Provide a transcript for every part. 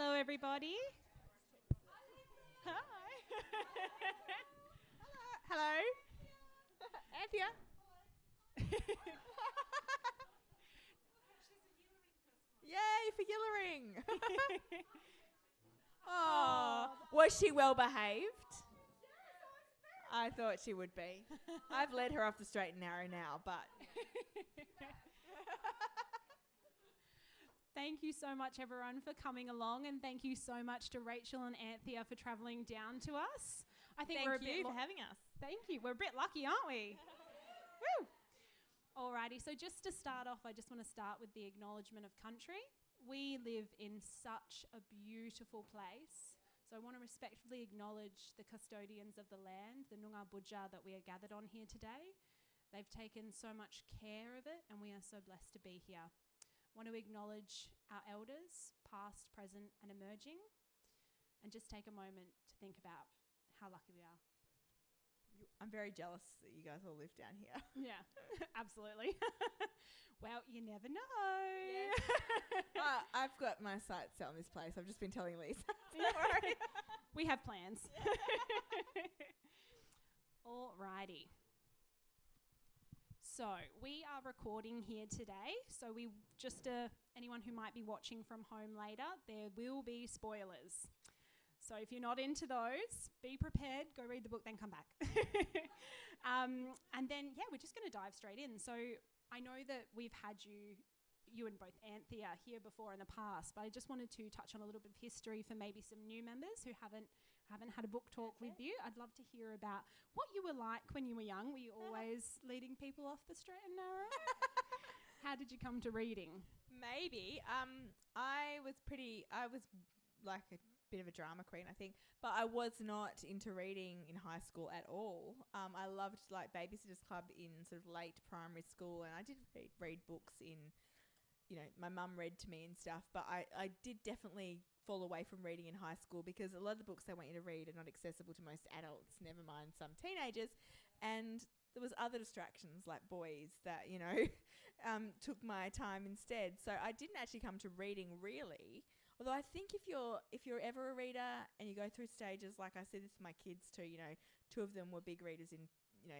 Hello, everybody. Hi. Hello. Anthea. Yay for Yillering. Oh, was she well behaved? I thought she would be. I've led her off the straight and narrow now, but Thank you so much, everyone, for coming along, and thank you so much to Rachael and Anthea for travelling down to us. I think we're a bit for having us. Thank you. We're a bit lucky, aren't we? Woo! Alrighty, so just to start off, I just want to start with the acknowledgement of country. We live in such a beautiful place, so I want to respectfully acknowledge the custodians of the land, the Noongar Budja that we are gathered on here today. They've taken so much care of it, and we are so blessed to be here. I want to acknowledge our elders, past, present, and emerging, and just take a moment to think about how lucky we are. I'm very jealous that you guys all live down here. Yeah, absolutely. Well, you never know. Yeah. I've got my sights set on this place. I've just been telling Lisa. Don't worry. We have plans. Alrighty. So we are recording here today. So we just anyone who might be watching from home later, there will be spoilers. So if you're not into those, be prepared, go read the book, then come back. And then, we're just going to dive straight in. So I know that we've had you and both Anthea here before in the past, but I just wanted to touch on a little bit of history for maybe some new members who haven't had a book talk with you. I'd love to hear about what you were like when you were young. Were you always leading people off the straight and narrow? How did you come to reading? Maybe. I was like a bit of a drama queen, I think, but I was not into reading in high school at all. I loved like Babysitters Club in sort of late primary school, and I did read books in, my mum read to me and stuff, but I did definitely fall away from reading in high school because a lot of the books they want you to read are not accessible to most adults, never mind some teenagers, and there was other distractions like boys that, took my time instead. So I didn't actually come to reading really. Although I think if you're ever a reader and you go through stages, like I said this to my kids too, two of them were big readers in,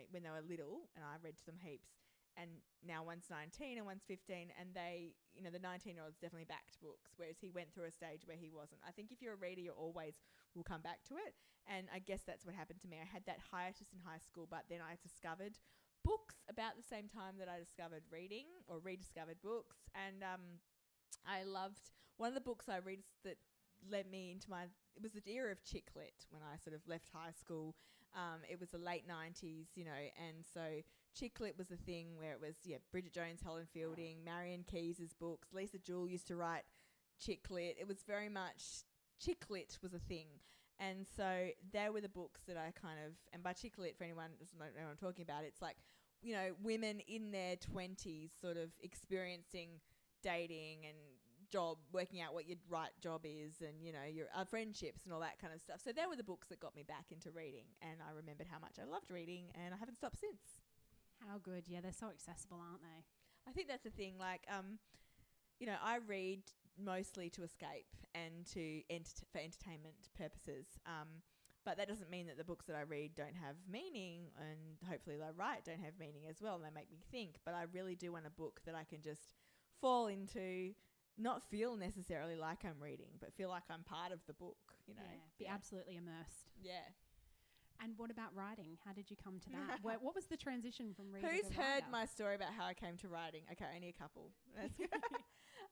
when they were little, and I read to them heaps. And now one's 19 and one's 15, and they, the 19-year-old's definitely back to books, whereas he went through a stage where he wasn't. I think if you're a reader, you always will come back to it. And I guess that's what happened to me. I had that hiatus in high school, but then I discovered books about the same time that I discovered reading or rediscovered books. And I loved one of the books I read that led me into it was the era of chick lit when I sort of left high school. It was the late 90s, and so chick lit was a thing where it was, Bridget Jones, Helen Fielding, Marion Keyes' books. Lisa Jewell used to write chick lit. It was very much, chick lit was a thing. And so they were the books that I and by chick lit, for anyone who doesn't know what I'm talking about, it's like, women in their 20s sort of experiencing dating and working out what your right job is, and your friendships and all that kind of stuff. So they were the books that got me back into reading, and I remembered how much I loved reading, and I haven't stopped since. How good. Yeah, they're so accessible, aren't they? I think that's the thing. Like, I read mostly to escape and for entertainment purposes. But that doesn't mean that the books that I read don't have meaning, and hopefully I write don't have meaning as well, and they make me think. But I really do want a book that I can just fall into, not feel necessarily like I'm reading, but feel like I'm part of the book, Be absolutely immersed. Yeah. And what about writing? How did you come to that? What was the transition from reading Who's to heard writer? my story about how I came to writing? Okay, only a couple. That's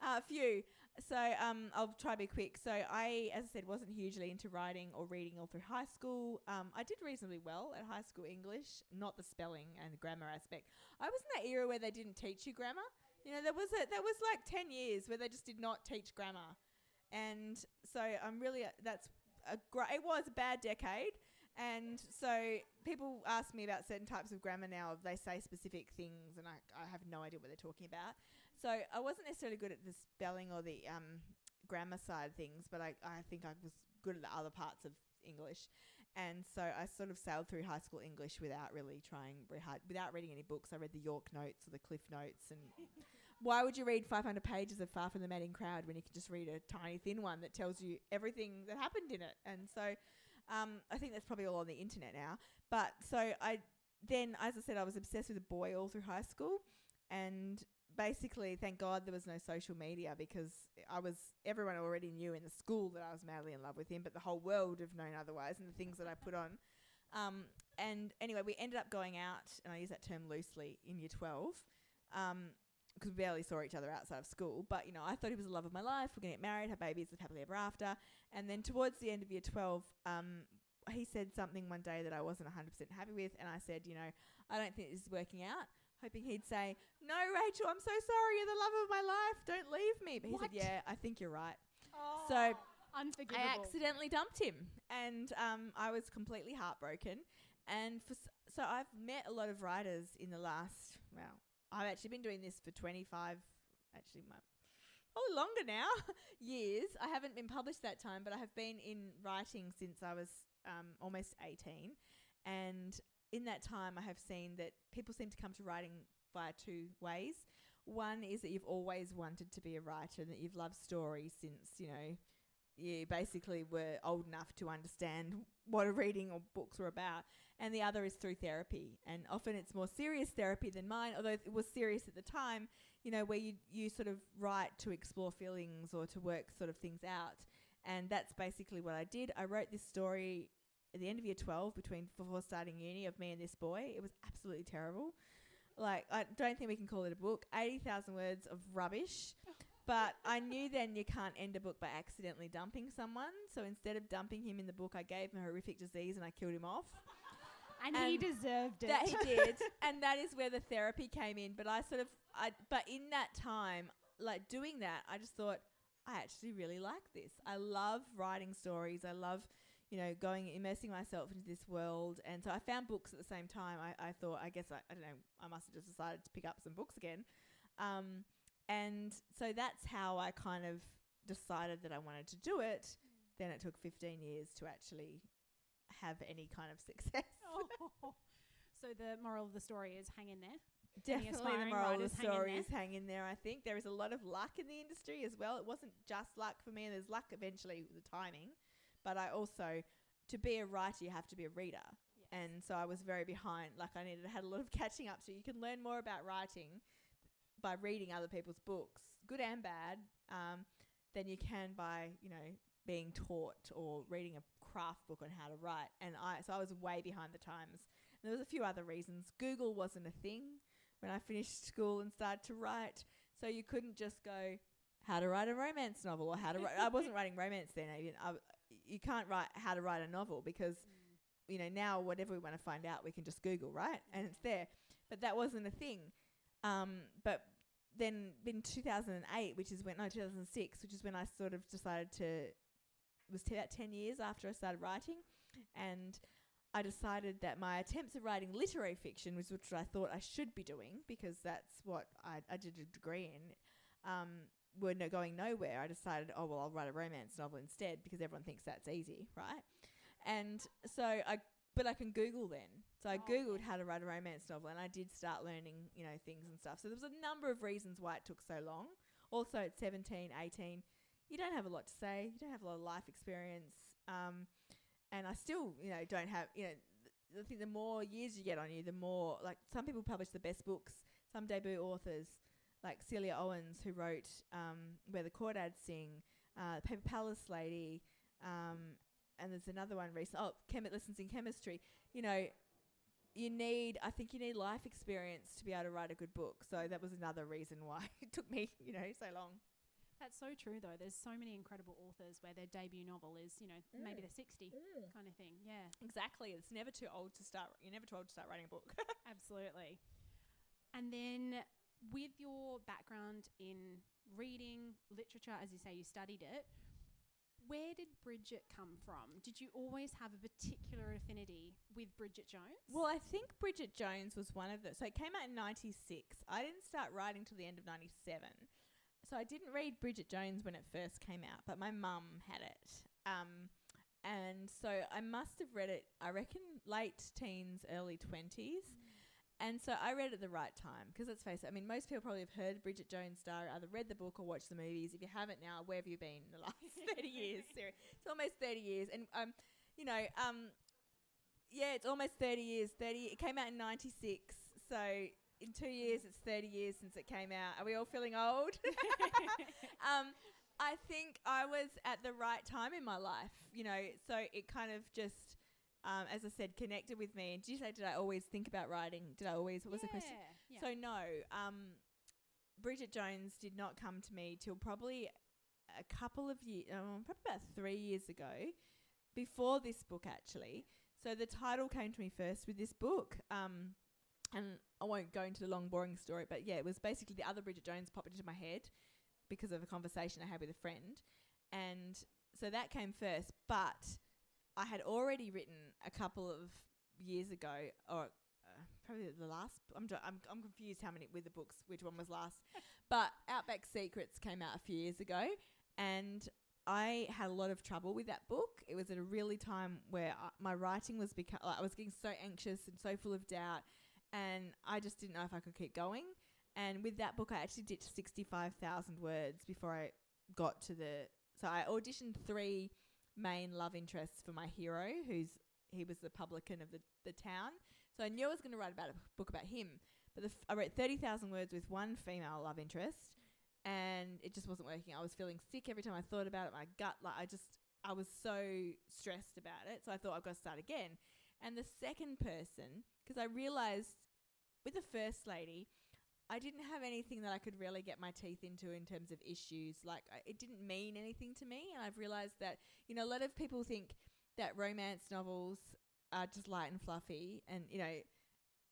a few. So I'll try to be quick. So I, as I said, wasn't hugely into writing or reading all through high school. I did reasonably well at high school English, not the spelling and the grammar aspect. I was in that era where they didn't teach you grammar. There was like 10 years where they just did not teach grammar. And so I'm really, it was a bad decade. And so people ask me about certain types of grammar now. They say specific things, and I have no idea what they're talking about. So I wasn't necessarily good at the spelling or the grammar side of things, but I think I was good at the other parts of English. And so I sort of sailed through high school English without really trying very hard, without reading any books. I read the York Notes or the Cliff Notes, why would you read 500 pages of Far From the Madding Crowd when you can just read a tiny thin one that tells you everything that happened in it? And so I think that's probably all on the internet now. But so then, as I said, I was obsessed with a boy all through high school. And basically, thank God there was no social media, because everyone already knew in the school that I was madly in love with him, but the whole world would have known otherwise, and the things that I put on. And anyway, we ended up going out, and I use that term loosely, in year 12, because we barely saw each other outside of school. But, I thought he was the love of my life. We're going to get married, have babies, live happily ever after. And then towards the end of year 12, he said something one day that I wasn't 100% happy with, and I said, I don't think this is working out. Hoping he'd say, no, Rachel, I'm so sorry, you're the love of my life, don't leave me. But he said, yeah, I think you're right. Oh, so unforgivable. I accidentally dumped him, and I was completely heartbroken. And so I've met a lot of writers in the last, I've actually been doing this for 25, longer now, years. I haven't been published that time, but I have been in writing since I was almost 18. And in that time, I have seen that people seem to come to writing via two ways. One is that you've always wanted to be a writer, and that you've loved stories since, you basically were old enough to understand what a reading or books were about. And the other is through therapy. And often it's more serious therapy than mine, although it was serious at the time, where you sort of write to explore feelings or to work sort of things out. And that's basically what I did. I wrote this story at the end of year 12 before starting uni of me and this boy. It was absolutely terrible. Like, I don't think we can call it a book. 80,000 words of rubbish. But I knew then you can't end a book by accidentally dumping someone. So instead of dumping him in the book, I gave him a horrific disease and I killed him off. And he deserved it. That he did. And that is where the therapy came in. But but in that time, like doing that, I just thought, I actually really like this. I love writing stories. I love, immersing myself into this world. And so I found books at the same time. I thought, I don't know, I must have just decided to pick up some books again. And so that's how I kind of decided that I wanted to do it. Then it took 15 years to actually have any kind of success. So the moral of the story is hang in there. Definitely the moral of the story is hang in there, I think. There is a lot of luck in the industry as well. It wasn't just luck for me. There's luck eventually with the timing. But I also, to be a writer, you have to be a reader. Yes. And so I was very behind. Like I had a lot of catching up to. You can learn more about writing by reading other people's books, good and bad, than you can by, being taught or reading a craft book on how to write. And so I was way behind the times. And there was a few other reasons. Google wasn't a thing when I finished school and started to write. So you couldn't just go, how to write a romance novel or how to write. I wasn't writing romance then. You can't write how to write a novel because, now whatever we want to find out, we can just Google, right? And it's there. But that wasn't a thing. But then in 2006, which is when I sort of decided it was about 10 years after I started writing. And I decided that my attempts at writing literary fiction, which I thought I should be doing because that's what I did a degree in, were going nowhere. I decided, I'll write a romance novel instead because everyone thinks that's easy, right? And so but I can Google then. So I Googled how to write a romance novel and I did start learning, things and stuff. So there was a number of reasons why it took so long. Also at 17, 18, you don't have a lot to say. You don't have a lot of life experience. And I still, don't have, I think the more years you get on you, the more, like some people publish the best books, some debut authors, like Celia Owens, who wrote Where the Crawdads Sing, Paper Palace Lady, and there's another one recent, Lessons in Chemistry. You need life experience to be able to write a good book. So that was another reason why it took me, so long. That's so true, though. There's so many incredible authors where their debut novel is, maybe they're 60 kind of thing. Yeah. Exactly. It's never too old to start. You're never too old to start writing a book. Absolutely. And then with your background in reading, literature, as you say, you studied it, where did Bridget come from? Did you always have a particular affinity with Bridget Jones? Well, I think Bridget Jones was one of the... So it came out in 96. I didn't start writing till the end of 97. So I didn't read Bridget Jones when it first came out, but my mum had it. And so I must have read it, I reckon, late teens, early 20s. And so I read it at the right time because let's face it, I mean, most people probably have heard Bridget Jones' Star, either read the book or watched the movies. If you haven't now, where have you been in the last 30 years? Seriously. It's almost 30 years. And, yeah, it's almost 30 years. It came out in 96. So in 2 years, it's 30 years since it came out. Are we all feeling old? I think I was at the right time in my life, so it kind of just, as I said, connected with me. And did you say, did I always think about writing? What was the question? Yeah. So no, Bridget Jones did not come to me till probably a couple of years, probably about 3 years ago, before this book actually. So the title came to me first with this book. And I won't go into the long, boring story, but yeah, it was basically the other Bridget Jones popped into my head because of a conversation I had with a friend. And so that came first, but I had already written a couple of years ago, or probably the last, I'm confused how many with the books, which one was last, but Outback Secrets came out a few years ago, and I had a lot of trouble with that book. It was at a really time where my writing was I was getting so anxious and so full of doubt, and I just didn't know if I could keep going. And with that book, I actually did 65,000 words before I got to so I auditioned 3 main love interests for my hero, he was the publican of the town. So I knew I was going to write about a book about him. But I wrote 30,000 words with one female love interest, and it just wasn't working. I was feeling sick every time I thought about it. My gut, I was so stressed about it. So I thought I've got to start again. And the second person, because I realised with the first lady, I didn't have anything that I could really get my teeth into in terms of issues. It didn't mean anything to me. And I've realised that, a lot of people think that romance novels are just light and fluffy. And,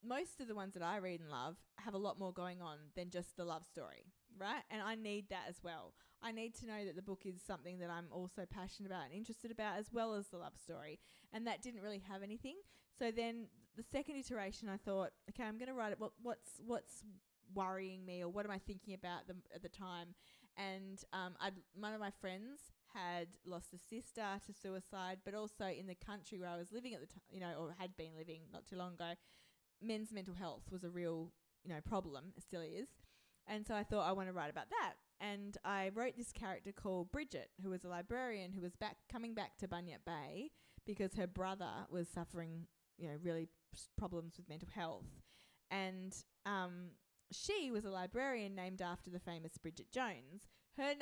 most of the ones that I read and love have a lot more going on than just the love story, right? And I need that as well. I need to know that the book is something that I'm also passionate about and interested about, as well as the love story. And that didn't really have anything. So then the second iteration, I thought, okay, I'm going to write it. What's worrying me, or what am I thinking about at the time? And one of my friends had lost a sister to suicide, but also in the country where I was living at the time, or had been living not too long ago, men's mental health was a real, problem. It still is. And so I thought I want to write about that. And I wrote this character called Bridget, who was a librarian who was coming back to Bunyip Bay because her brother was suffering, really problems with mental health. And she was a librarian named after the famous Bridget Jones. Her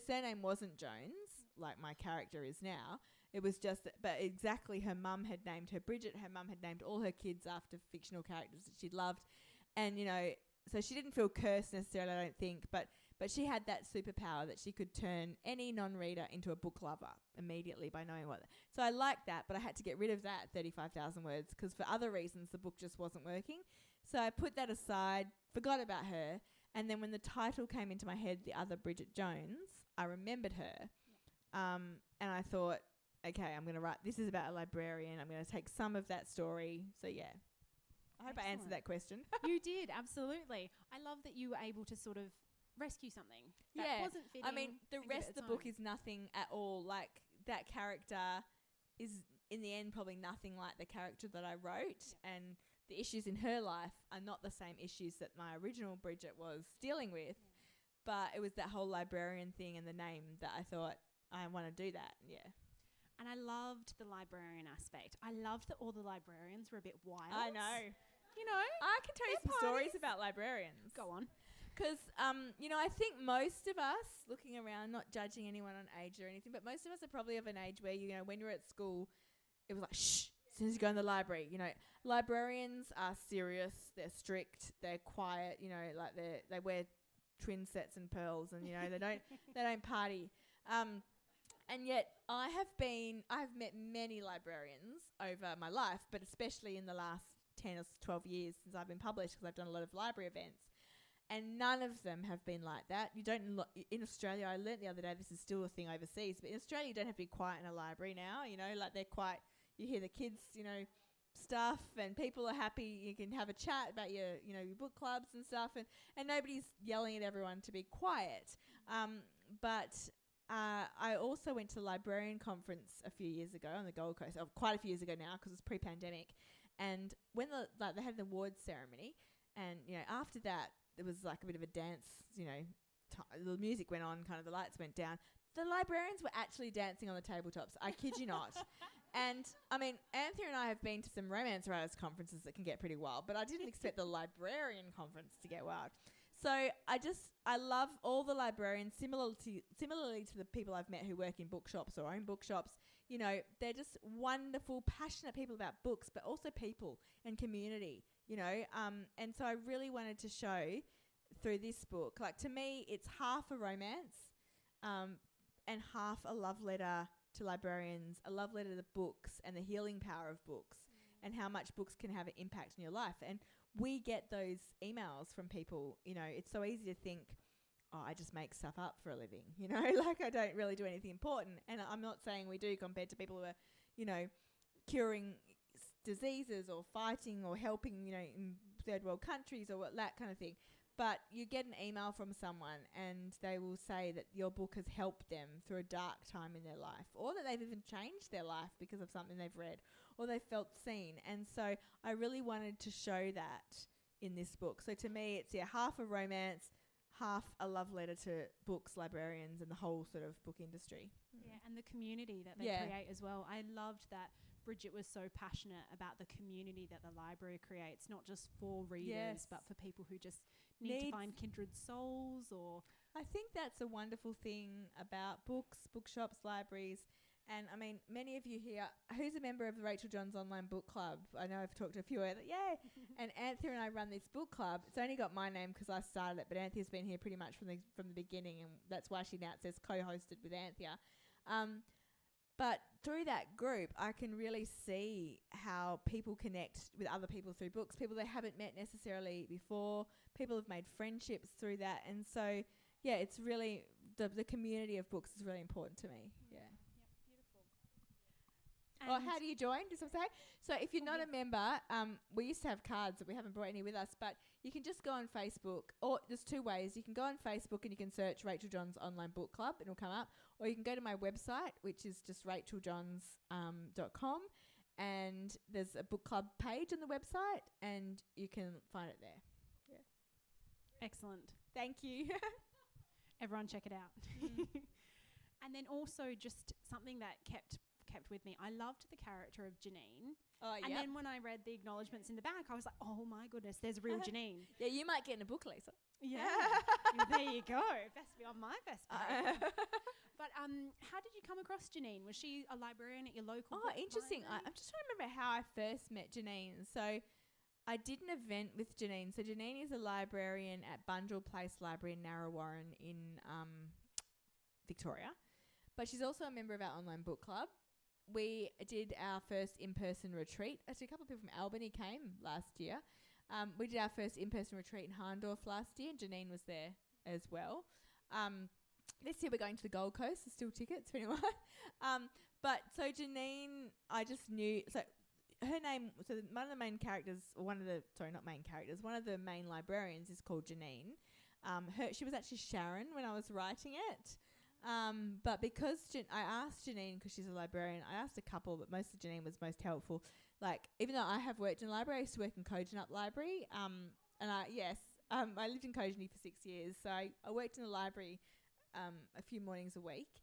surname wasn't Jones, like my character is now. It was just, but exactly, her mum had named her Bridget. Her mum had named all her kids after fictional characters that she'd loved. And, so she didn't feel cursed necessarily, I don't think, but she had that superpower that she could turn any non-reader into a book lover immediately by knowing what. So I liked that, but I had to get rid of that 35,000 words because for other reasons the book just wasn't working. So I put that aside, forgot about her, and then when the title came into my head, The Other Bridget Jones, I remembered her. And I thought, okay, I'm going to write, this is about a librarian, I'm going to take some of that story. So yeah, I hope I answered that question. You did, absolutely. I love that you were able to sort of rescue something that wasn't fitting. I mean, the rest of the book is nothing at all. Like, that character is, in the end, probably nothing like the character that I wrote. Yeah. And the issues in her life are not the same issues that my original Bridget was dealing with. Yeah. But it was that whole librarian thing and the name that I thought, I want to do that. Yeah. And I loved the librarian aspect. I loved that all the librarians were a bit wild. I know. I can tell you some stories about librarians. Go on. Because, I think most of us, looking around, not judging anyone on age or anything, but most of us are probably of an age where, when you're at school, it was like, shh, as soon as you go in the library, librarians are serious, they're strict, they're quiet, like they wear twin sets and pearls and, they don't party. And yet I've met many librarians over my life, but especially in the last 10 or 12 years since I've been published, because I've done a lot of library events. And none of them have been like that. You don't, in Australia, I learnt the other day, this is still a thing overseas, but in Australia you don't have to be quiet in a library now, like they're quite, you hear the kids, stuff, and people are happy, you can have a chat about your book clubs and stuff, and nobody's yelling at everyone to be quiet. But I also went to the librarian conference a few years ago on the Gold Coast, quite a few years ago now, because it's pre-pandemic, And when they had the awards ceremony, and after that there was like a bit of a dance. The music went on, kind of the lights went down. The librarians were actually dancing on the tabletops. I kid you not. And I mean, Anthea and I have been to some romance writers conferences that can get pretty wild, but I didn't expect the librarian conference to get wild. So I love all the librarians, similarly to the people I've met who work in bookshops or own bookshops. They're just wonderful, passionate people about books, but also people and community, and so I really wanted to show through this book, like, to me, it's half a romance and half a love letter to librarians, a love letter to books and the healing power of books and how much books can have an impact in your life. And we get those emails from people, it's so easy to think, oh, I just make stuff up for a living, like I don't really do anything important. And I'm not saying we do compared to people who are, curing diseases or fighting or helping, in third world countries or that kind of thing. But you get an email from someone and they will say that your book has helped them through a dark time in their life, or that they've even changed their life because of something they've read or they felt seen. And so I really wanted to show that in this book. So to me, it's half a romance, half a love letter to books, librarians, and the whole sort of book industry. Yeah, and the community that they create as well. I loved that Bridget was so passionate about the community that the library creates, not just for readers, but for people who just need to find kindred souls. Or I think that's a wonderful thing about books, bookshops, libraries. And I mean, many of you here, who's a member of the Rachael Johns online book club? I know I've talked to a few other, and Anthea and I run this book club. It's only got my name because I started it, but Anthea's been here pretty much from the beginning, and that's why she now says co-hosted with Anthea. But through that group, I can really see how people connect with other people through books, people they haven't met necessarily before. People have made friendships through that. And so, it's really, the community of books is really important to me. Yeah. Beautiful. Or how do you join? Does it say? So if you're not a member, we used to have cards that we haven't brought any with us, but you can just go on Facebook, or there's two ways. You can go on Facebook and you can search Rachael Johns Online Book Club and it'll come up, or you can go to my website, which is just rachaeljohns.com, and there's a book club page on the website and you can find it there. Yeah. Excellent. Thank you. Everyone check it out. And then also just something that kept with me. I loved the character of Janine. Oh, and then when I read the acknowledgements in the back, I was like, oh my goodness, there's a real Janine. Yeah, you might get in a book, Lisa. Yeah. There you go. Best be on my best page. But how did you come across Janine? Was she a librarian at your local book interesting. library? I'm just trying to remember how I first met Janine. So I did an event with Janine. So Janine is a librarian at Bundrell Place Library in Narrawarren in Victoria. But she's also a member of our online book club. We did our first in-person retreat. Actually, a couple of people from Albany came last year. We did our first in-person retreat in Harndorf last year, and Janine was there as well. This year we're going to the Gold Coast. There's still tickets for anyone. But so Janine, I just knew. So her name. So one of the main characters, or one of the not main characters. One of the main librarians is called Janine. She was actually Sharon when I was writing it. But because I asked Janine, because she's a librarian, I asked a couple, but most of Janine was most helpful. Like, even though I have worked in a library, I used to work in Kojonup Library. I lived in Kojonup for 6 years, so I worked in the library a few mornings a week.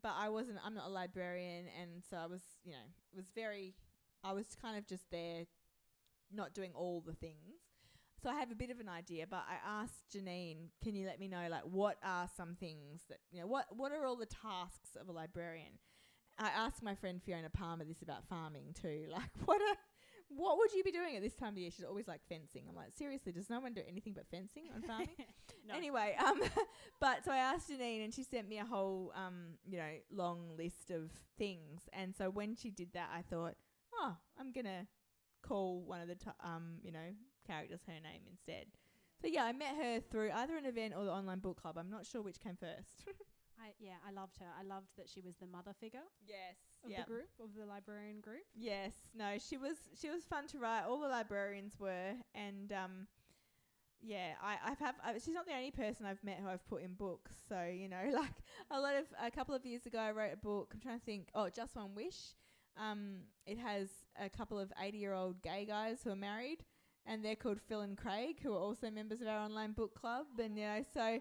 But I'm not a librarian, and so I was, I was kind of just there, not doing all the things. So I have a bit of an idea, but I asked Janine, can you let me know, like, what are some things that, what are all the tasks of a librarian? I asked my friend Fiona Palmer this about farming too. Like, what would you be doing at this time of the year? She's always like fencing. I'm like, seriously, does no one do anything but fencing on farming? No. Anyway, but so I asked Janine and she sent me a whole, long list of things. And so when she did that, I thought, I'm going to call one of the, characters her name instead. So yeah, I met her through either an event or the online book club. I'm not sure which came first. I loved her. I loved that she was the mother figure. Yes. Of the group, of the librarian group. Yes. No, she was fun to write. All the librarians were, and she's not the only person I've met who I've put in books. So like a couple of years ago, I wrote a book. I'm trying to think. Oh, Just One Wish. It has a couple of 80-year-old gay guys who are married, and they're called Phil and Craig, who are also members of our online book club. And so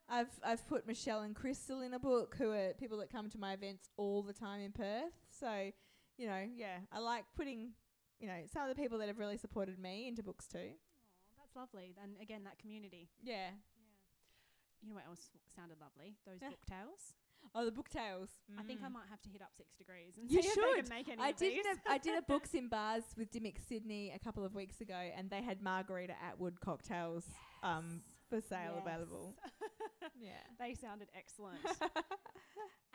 I've put Michelle and Crystal in a book, who are people that come to my events all the time in Perth. So I like putting some of the people that have really supported me into books too. Oh, that's lovely. And again, that community. Yeah. You know what else sounded lovely? Those book tales. Oh, the book tales. I think I might have to hit up 6 Degrees and You see if they should. can make any I of these. did a Books in Bars with Dimmick Sydney a couple of weeks ago, and they had Margarita Atwood cocktails for sale available. Yeah. They sounded excellent.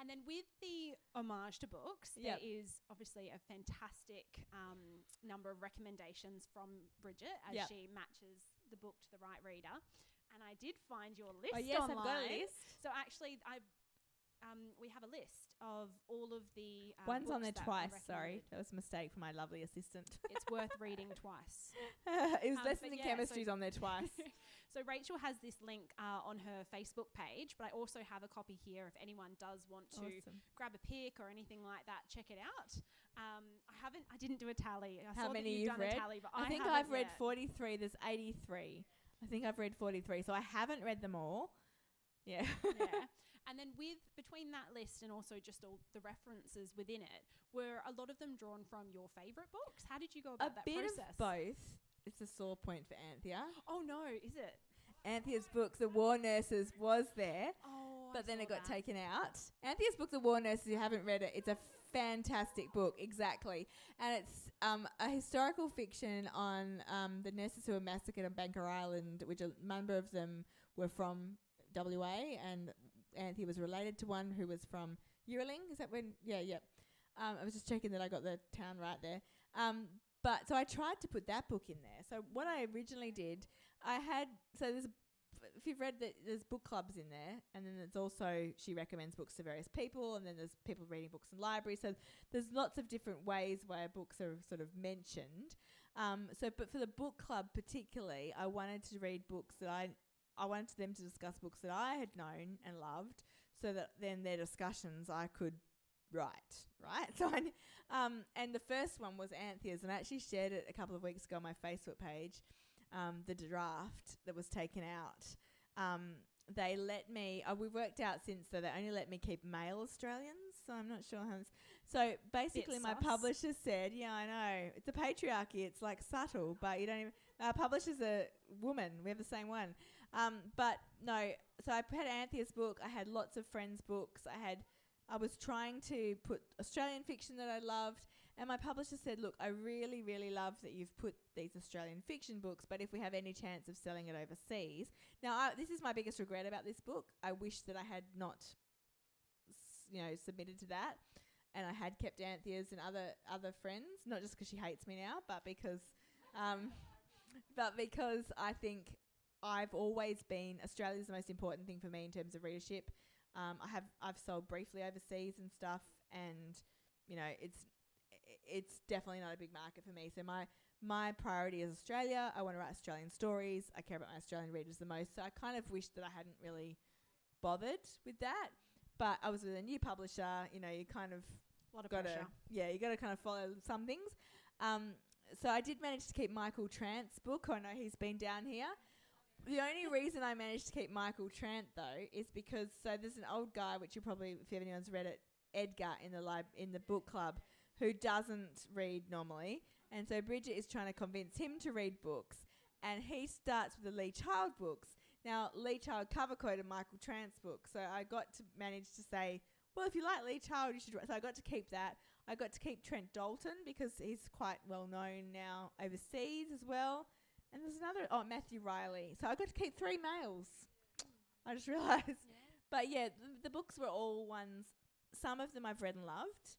And then with the homage to books, there is obviously a fantastic number of recommendations from Bridget as she matches the book to the right reader. And I did find your list online. I've got a list. So actually, we have a list of all of the one's books on there that twice. were Sorry, recommended. that was a mistake for my lovely assistant. It's worth reading twice. It was Lessons in Chemistry's on there twice. So Rachel has this link on her Facebook page, but I also have a copy here if anyone does want to grab a pic or anything like that. Check it out. I didn't do a tally. I How saw many that you've you've done read? a tally, but I think haven't I've read yet. 43. There's 83. I think I've read 43, so I haven't read them all. Yeah. And then between that list and also just all the references within it, were a lot of them drawn from your favourite books? How did you go about that process? A bit of both. It's a sore point for Anthea. Oh no, is it? Anthea's book, The War Nurses, was there, but then it got taken out. Anthea's book, The War Nurses, if you haven't read it, it's a fantastic book, exactly. And it's a historical fiction on the nurses who were massacred on Banker Island, which a number of them were from WA, and Anthea was related to one who was from Uraling. Is that when? Yeah. I was just checking that I got the town right there. But so I tried to put that book in there. So what I originally did, if you've read that, there's book clubs in there, and then there's also, she recommends books to various people, and then there's people reading books in libraries. So there's lots of different ways where books are sort of mentioned. But for the book club particularly, I wanted to read books that I wanted them to discuss books that I had known and loved, so that then their discussions I could write, right? So and the first one was Anthea's, and I actually shared it a couple of weeks ago on my Facebook page, the draft that was taken out. They let me, we've worked out since that they only let me keep male Australians, so I'm not sure how. So basically my publisher said, yeah, I know, it's a patriarchy, it's like subtle, but you don't even, our publisher's a woman, we have the same one. But no, so I had Anthea's book, I had lots of friends' books, I was trying to put Australian fiction that I loved, and my publisher said, look, I really, really love that you've put these Australian fiction books, but if we have any chance of selling it overseas. Now, this is my biggest regret about this book. I wish that I had not, submitted to that, and I had kept Anthea's and other friends, not just because she hates me now, but because I think I've always been, Australia's the most important thing for me in terms of readership. I've sold briefly overseas and stuff, and it's definitely not a big market for me. So my priority is Australia. I want to write Australian stories. I care about my Australian readers the most. So I kind of wish that I hadn't really bothered with that. But I was with a new publisher. You kind of a lot of pressure. You got to kind of follow some things. So I did manage to keep Michael Trant's book. I know he's been down here. The only reason I managed to keep Michael Trant, though, is because there's an old guy, which you probably, if anyone's read it, Edgar in the book club, who doesn't read normally, and so Bridget is trying to convince him to read books, and he starts with the Lee Child books. Now, Lee Child cover quoted Michael Trant's book, so I got to manage to say, well, if you like Lee Child, you should read. So I got to keep that. I got to keep Trent Dalton because he's quite well known now overseas as well. And there's another, Matthew Riley. So I got to keep 3 males. I just realised. Yeah. But yeah, the books were all ones, some of them I've read and loved,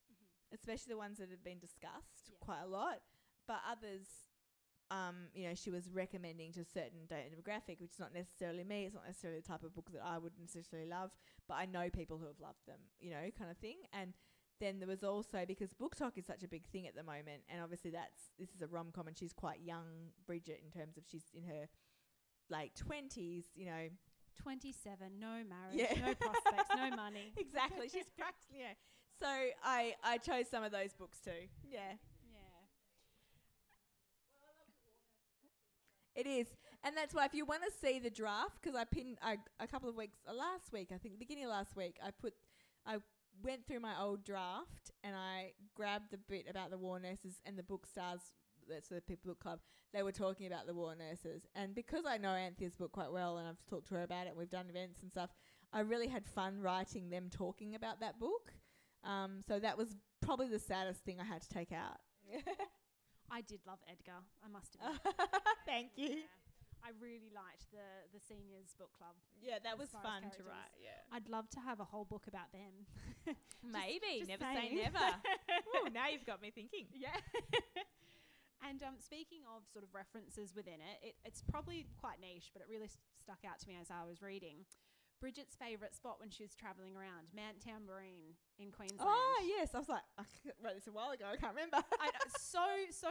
especially the ones that have been discussed quite a lot. But others, she was recommending to a certain demographic, which is not necessarily me. It's not necessarily the type of book that I would necessarily love, but I know people who have loved them, kind of thing. And then there was also, because book talk is such a big thing at the moment, and obviously this is a rom-com, and she's quite young, Bridget, in terms of she's in her late 20s, 27, no marriage, no prospects, no money. Exactly. She's practically, So I chose some of those books too. Yeah. Yeah. It is. And that's why if you want to see the draft, because I pinned a couple of weeks, last week, I think, the beginning of last week, I went through my old draft and I grabbed the bit about the war nurses and the book stars, that's the People Book Club, they were talking about the war nurses. And because I know Anthea's book quite well and I've talked to her about it and we've done events and stuff, I really had fun writing them talking about that book. So that was probably the saddest thing I had to take out. I did love Edgar, I must admit. Thank you. Yeah. I really liked the seniors book club. Yeah, that As was far as fun to characters. write. Yeah. I'd love to have a whole book about them. Maybe. just Never say saying. never. Ooh, now you've got me thinking. Yeah. And speaking of sort of references within it's probably quite niche, but it really stuck out to me as I was reading. Bridget's favourite spot when she was travelling around, Mount Tambourine in Queensland. Oh, yes. I was like, I wrote this a while ago. I can't remember. So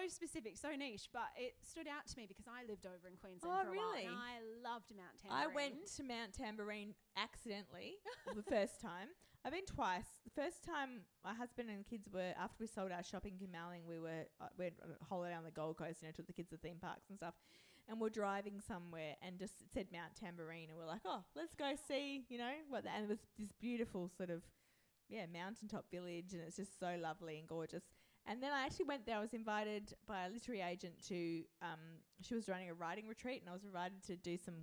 specific, so niche, but it stood out to me because I lived over in Queensland for a really? while, and I loved Mount Tambourine. I went to Mount Tambourine accidentally the first time. I've been twice. The first time my husband and kids were, after we sold our shopping in Malling, we went on a holiday on the Gold Coast, took the kids to theme parks and stuff. And we're driving somewhere and just it said Mount Tambourine and we're like, oh, let's go see, what and it was this beautiful sort of, mountaintop village and it's just so lovely and gorgeous. And then I actually went there. I was invited by a literary agent to, she was running a writing retreat and I was invited to do some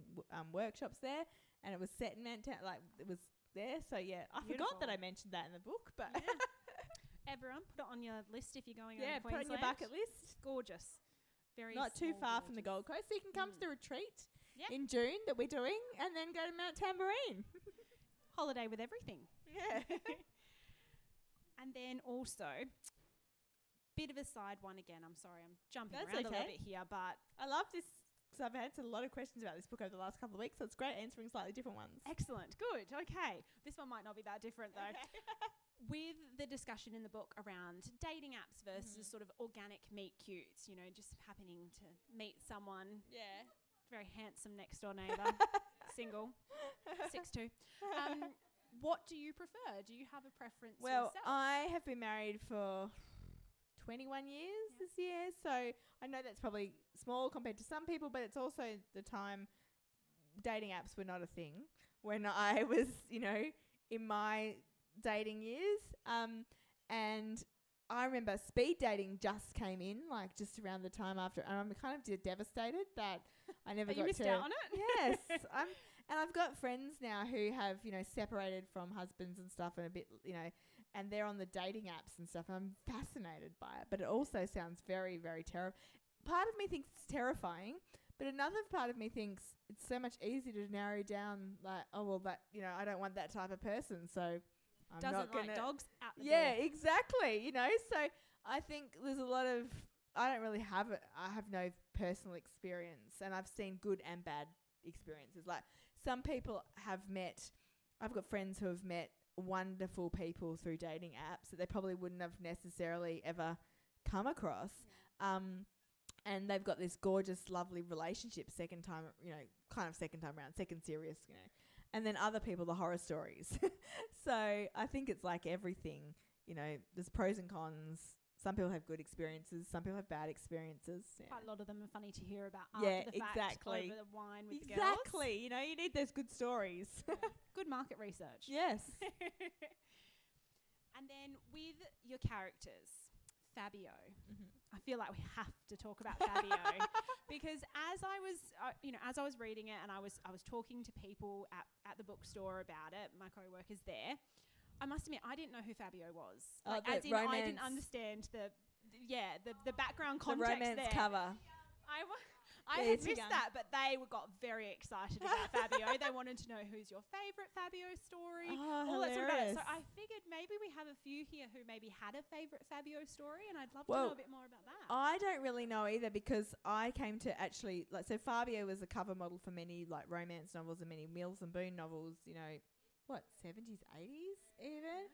workshops there and it was set in Mount it was there. So yeah, I forgot that I mentioned that in the book, but everyone put it on your list if you're going yeah, over Queensland. put it on your bucket list. Gorgeous. Very not too small far from the villages. Gold Coast, so you can come to the retreat Yeah. in June that we're doing, and then go to Mount Tambourine. Holiday with everything. Yeah. And then also, bit of a side one again. I'm sorry, I'm jumping That's around a little okay. bit here, but I love this because I've answered a lot of questions about this book over the last couple of weeks, so it's great answering slightly different ones. excellent, good, okay. This one might not be that different though. Okay. With the discussion in the book around dating apps versus sort of organic meet cutes, just happening to meet someone Yeah. very handsome next door neighbour, single, 6'2". What do you prefer? Do you have a preference Well, yourself? I have been married for 21 years this year, so I know that's probably small compared to some people, but it's also the time dating apps were not a thing when I was, in my dating years. And I remember speed dating just came in, just around the time after, and I'm kind of devastated that I never got you missed to. out on it? Yes, and I've got friends now who have separated from husbands and stuff, and a bit and they're on the dating apps and stuff. I'm fascinated by it, but it also sounds very, very terrible. Part of me thinks it's terrifying, but another part of me thinks it's so much easier to narrow down, I don't want that type of person, so I'm Doesn't not gonna like dogs out the yeah, door. exactly. So I think there's a lot of, I don't really have it. I have no personal experience, and I've seen good and bad experiences. Like some people have met, I've got friends who have met wonderful people through dating apps that they probably wouldn't have necessarily ever come across. And they've got this gorgeous, lovely relationship second time round, second serious, And then other people, the horror stories. So I think it's like everything, there's pros and cons. Some people have good experiences. Some people have bad experiences. Yeah. Quite a lot of them are funny to hear about Yeah, after the fact, exactly. over the wine with the girls. Exactly. You need those good stories. Good market research. Yes. And then with your characters, Fabio. I feel like we have to talk about Fabio because as I was reading it and I was talking to people at the bookstore about it, my co-workers there, I must admit I didn't know who Fabio was. Oh, as in I didn't romance. understand the background The context romance there. cover. I Yeah, had too missed young. that, but they got very excited about Fabio. They wanted to know who's your favourite Fabio story, Oh, all that sort of about it. hilarious. So I figured maybe we have a few here who maybe had a favourite Fabio story, and I'd love to Well, know a bit more about that. I don't really know either because I came to actually, so Fabio was a cover model for many romance novels and many Mills and Boon novels, 70s, 80s even.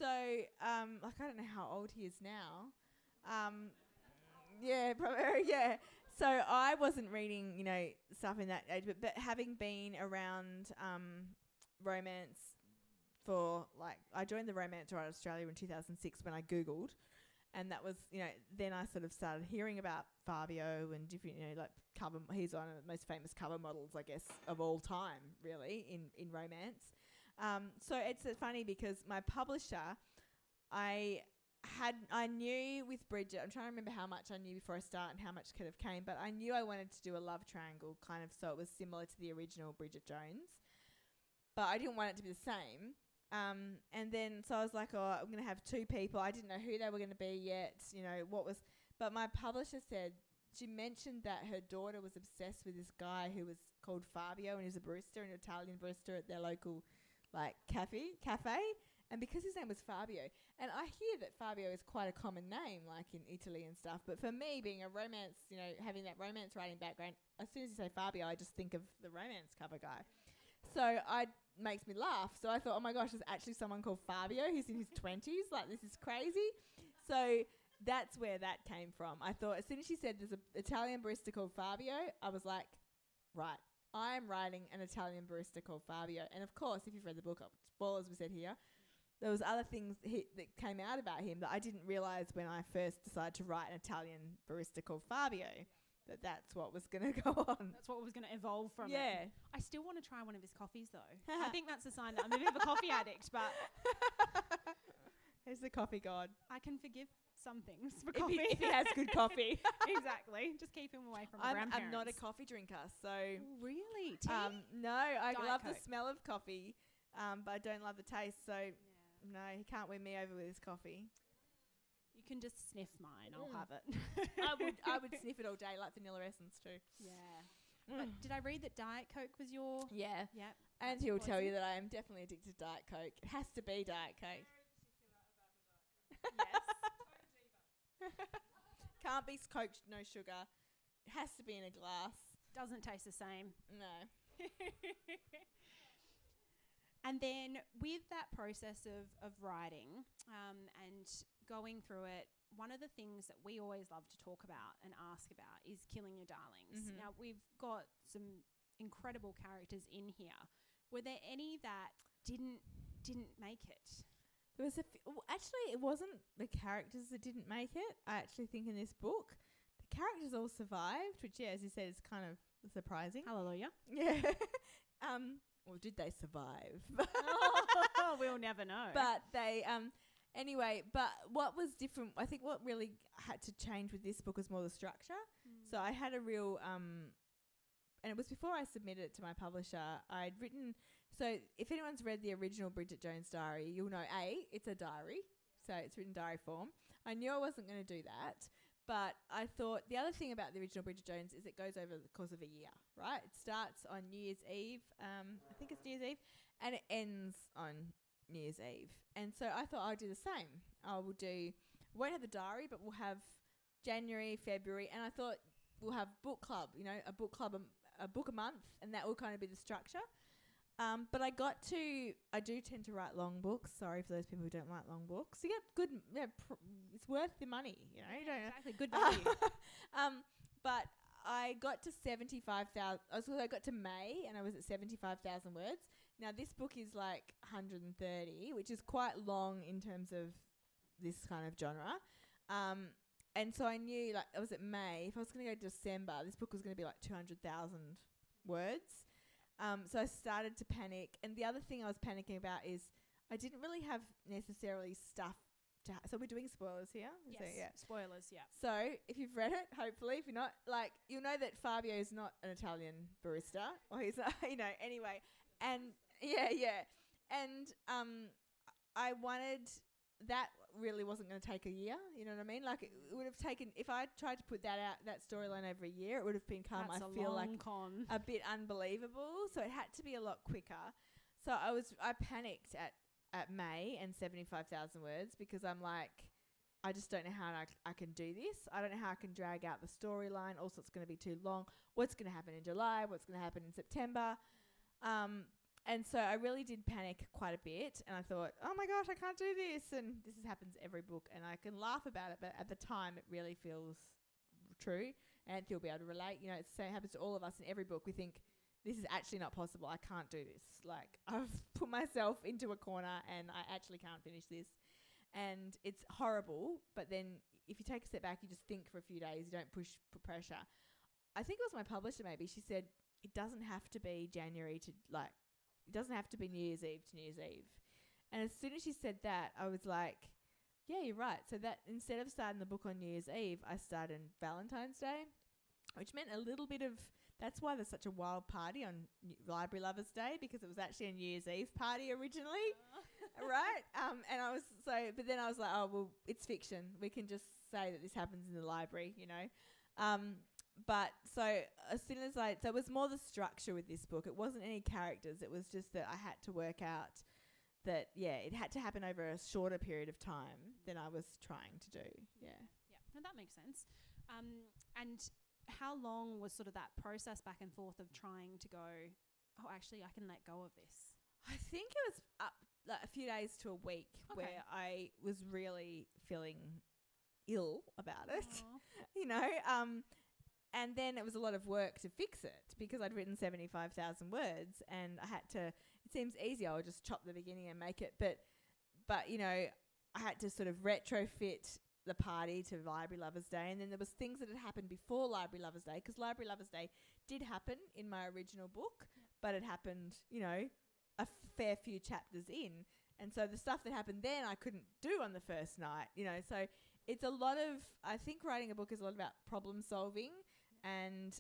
So, I don't know how old he is now. Yeah, probably, yeah. So I wasn't reading, stuff in that age, but having been around romance for, like, I joined the Romance Writer Australia in 2006 when I Googled. And that was, then I sort of started hearing about Fabio and different, like he's one of the most famous cover models, I guess, of all time, really, in romance. So it's funny because my publisher, I knew with Bridget, I'm trying to remember how much I knew before I start and how much could have came, but I knew I wanted to do a love triangle kind of, so it was similar to the original Bridget Jones. But I didn't want it to be the same. And then, so I was like, I'm going to have two people. I didn't know who they were going to be yet, but my publisher said, she mentioned that her daughter was obsessed with this guy who was called Fabio, and he was a barista, an Italian barista at their local, like, cafe. And because his name was Fabio, and I hear that Fabio is quite a common name, like in Italy and stuff, but for me, being a romance, having that romance writing background, as soon as you say Fabio, I just think of the romance cover guy. So makes me laugh. So I thought, oh my gosh, there's actually someone called Fabio who's in his 20s. Like, this is crazy. So that's where that came from. I thought as soon as she said there's an Italian barista called Fabio, I was like, right, I'm writing an Italian barista called Fabio. And of course, if you've read the book, spoilers we said here, there was other things that came out about him that I didn't realise when I first decided to write an Italian barista called Fabio. That's what was going to go on. That's what was going to evolve from it. Yeah. I still want to try one of his coffees, though. I think that's a sign that I'm a bit of a coffee addict, but... He's the coffee god. I can forgive some things for coffee. If he has good coffee. Exactly. Just keep him away from my grandparents. I'm not a coffee drinker, so... Really? Tea? No, I love Coke. the smell of coffee, but I don't love the taste, so... Yeah. No, he can't win me over with his coffee. You can just sniff mine. I'll have it. I would sniff it all day, like vanilla essence too. Yeah. But did I read that Diet Coke was your... Yeah. Yep. And he'll tell you that I am definitely addicted to Diet Coke. It has to be Diet Coke. Yes. Can't be Coke, no sugar. It has to be in a glass. Doesn't taste the same. No. And then with that process of writing and going through it, one of the things that we always love to talk about and ask about is killing your darlings. Mm-hmm. Now, we've got some incredible characters in here. Were there any that didn't make it? There was actually, it wasn't the characters that didn't make it. I actually think in this book, the characters all survived, which, yeah, as you said, is kind of surprising. Hallelujah. Yeah. Or did they survive? We'll never know. But they, anyway, but what was different, I think what really had to change with this book was more the structure. So I had a real, and it was before I submitted it to my publisher, I'd written, so if anyone's read the original Bridget Jones diary, you'll know, it's a diary. So it's written diary form. I knew I wasn't going to do that. But I thought the other thing about the original Bridget Jones is it goes over the course of a year, right? It starts on New Year's Eve, I think it's New Year's Eve, and it ends on New Year's Eve. And so I thought I'd do the same. Won't have the diary, but we'll have January, February, and I thought we'll have book club, a book club, a book a month, and that will kind of be the structure. But I do tend to write long books. Sorry for those people who don't like long books. You get good, it's worth the money, you don't exactly, good value. But I got to 75,000, I got to May and I was at 75,000 words. Now this book is like 130, which is quite long in terms of this kind of genre. And so I knew, like, I was at May, if I was going to go to December, this book was going to be like 200,000 words. So I started to panic. And the other thing I was panicking about is I didn't really have necessarily stuff to so we're doing spoilers here? Yes, so, yeah. spoilers, yeah. So if you've read it, hopefully, if you're not, like, you'll know that Fabio is not an Italian barista. Or he's not, anyway. And, yeah. And I wanted, that really wasn't going to take a year, you know what I mean? Like, it would have taken, if I tried to put that storyline over a year, it would have become, That's I feel like, con. a bit unbelievable. So it had to be a lot quicker. So I panicked at May and 75,000 words because I'm like, I just don't know how I can do this. I don't know how I can drag out the storyline. Also, it's going to be too long. What's going to happen in July? What's going to happen in September? And so I really did panic quite a bit. And I thought, oh my gosh, I can't do this. And this happens every book. And I can laugh about it. But at the time, it really feels true. And you'll be able to relate. It happens to all of us in every book. We think this is actually not possible. I can't do this. Like, I've put myself into a corner and I actually can't finish this. And it's horrible. But then if you take a step back, you just think for a few days. You don't put pressure. I think it was my publisher maybe. She said, it doesn't have to be January to, like, it doesn't have to be New Year's Eve to New Year's Eve. And as soon as she said that, I was like, yeah, you're right. So that instead of starting the book on New Year's Eve, I started Valentine's Day, which meant a little bit of, that's why there's such a wild party on Library Lovers Day, because it was actually a New Year's Eve party originally, right? And I was but then I was like, oh, well, it's fiction. We can just say that this happens in the library, you know. But so as soon as so it was more the structure with this book. It wasn't any characters. It was just that I had to work out that, it had to happen over a shorter period of time than I was trying to do. Yeah. Yeah, no, that makes sense. And how long was sort of that process back and forth of trying to go, oh, actually, I can let go of this? I think it was up like a few days to a week where I was really feeling ill about it, you know. And then it was a lot of work to fix it because I'd written 75,000 words and I had to, it seems easy, I would just chop the beginning and make it. But you know, I had to sort of retrofit the party to Library Lovers Day. And then there was things that had happened before Library Lovers Day, because Library Lovers Day did happen in my original book, but it happened, you know, a fair few chapters in. And so the stuff that happened then I couldn't do on the first night, you know. So it's a lot of, I think writing a book is a lot about problem solving and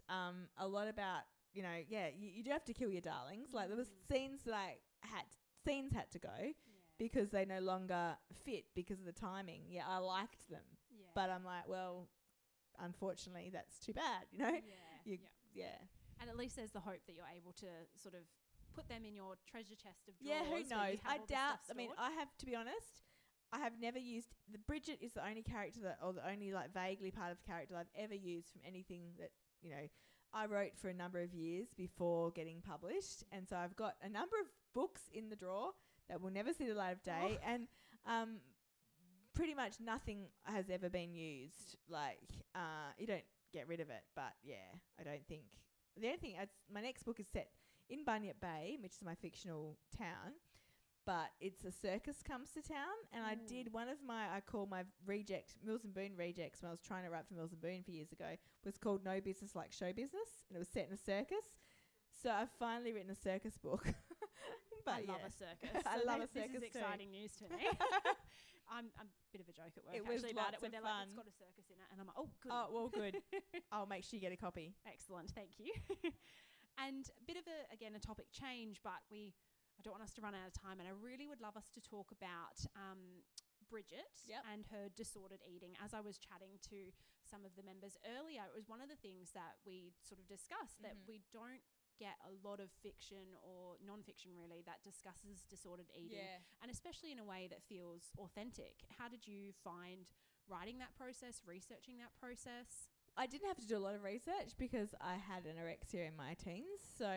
a lot about, you know, you do have to kill your darlings. Like there was scenes that had to go because they no longer fit because of the timing. Yeah, I liked them. Yeah. But I'm like, well, unfortunately that's too bad, you know? Yeah. And at least there's the hope that you're able to sort of put them in your treasure chest of drawers. Yeah, who knows? I doubt. I mean, I have to be honest. I have never used Bridget is the only character or the only like vaguely part of character I've ever used from anything that, you know, I wrote for a number of years before getting published, and so I've got a number of books in the drawer that will never see the light of day, and pretty much nothing has ever been used. Like you don't get rid of it, but I don't think the only thing my next book is set in Bunyip Bay, which is my fictional town, but it's a circus comes to town, and I did one of I call my Mills and Boon rejects when I was trying to write for Mills and Boon a few years ago, was called No Business Like Show Business, and it was set in a circus. So I've finally written a circus book. But I love a circus. I love a circus This is exciting news to me. I'm a bit of a joke at work actually about it, when they're like, it's got a circus in it, and I'm like, oh, good. Oh, well, good. I'll make sure you get a copy. Excellent, thank you. And a bit of a topic change, but I don't want us to run out of time, and I really would love us to talk about Bridget and her disordered eating. As I was chatting to some of the members earlier, it was one of the things that we sort of discussed, that we don't get a lot of fiction or non-fiction really that discusses disordered eating, and especially in a way that feels authentic. How did you find writing that process, researching that process? I didn't have to do a lot of research because I had anorexia in my teens, so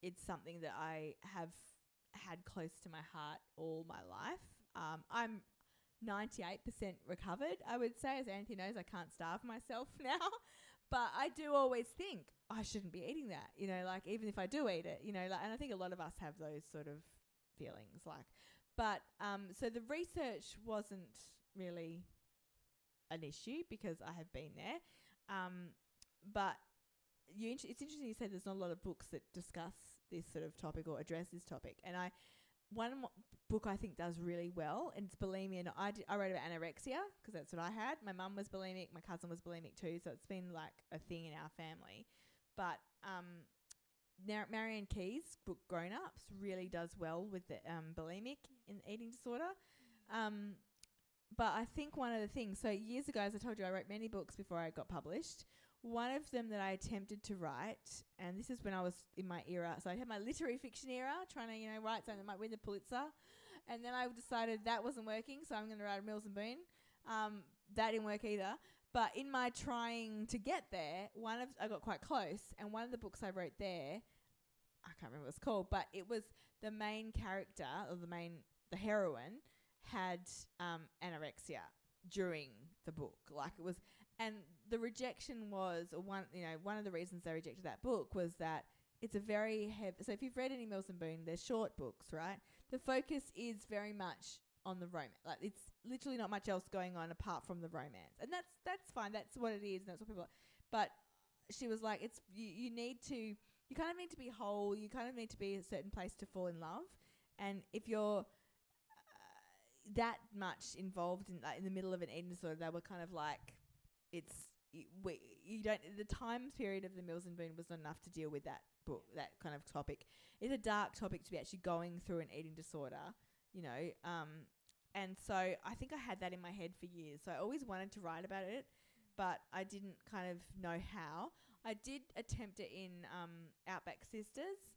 it's something that I have had close to my heart all my life. I'm 98% recovered, I would say. As Anthea knows, I can't starve myself now. But I do always think, I shouldn't be eating that, you know, like even if I do eat it, you know, like, and I think a lot of us have those sort of feelings, like. But so the research wasn't really an issue because I have been there. But it's interesting you said there's not a lot of books that discuss this sort of topic or address this topic. And one book I think does really well, and it's bulimia. And I wrote about anorexia because that's what I had. My mum was bulimic, my cousin was bulimic too, so it's been like a thing in our family. But Marianne Keyes' book Grown Ups really does well with the bulimic in eating disorder. But I think one of the things, so years ago, as I told you, I wrote many books before I got published. One of them that I attempted to write, and this is when I was in my era, so I had my literary fiction era, trying to, you know, write something that might win the Pulitzer, and then I decided that wasn't working, so I'm going to write Mills and Boon. That didn't work either. But in my trying to get there, I got quite close, and one of the books I wrote there, I can't remember what it's called, but it was the main character, or the heroine, had anorexia during the book. Like it was, and the rejection was one of the reasons they rejected that book was that it's a very heavy. So if you've read any Mills and Boon, they're short books, right? The focus is very much on the romance. Like, it's literally not much else going on apart from the romance, and that's fine. That's what it is, and that's what people are. But she was like, it's you need to, you kind of need to be whole. You kind of need to be in a certain place to fall in love, and if you're that much involved in the middle of an eating disorder, they were kind of like, you don't, the time period of the Mills and Boon was not enough to deal with that book, that kind of topic. It's a dark topic to be actually going through an eating disorder, you know. And so I think I had that in my head for years. So I always wanted to write about it, but I didn't kind of know how. I did attempt it in Outback Sisters.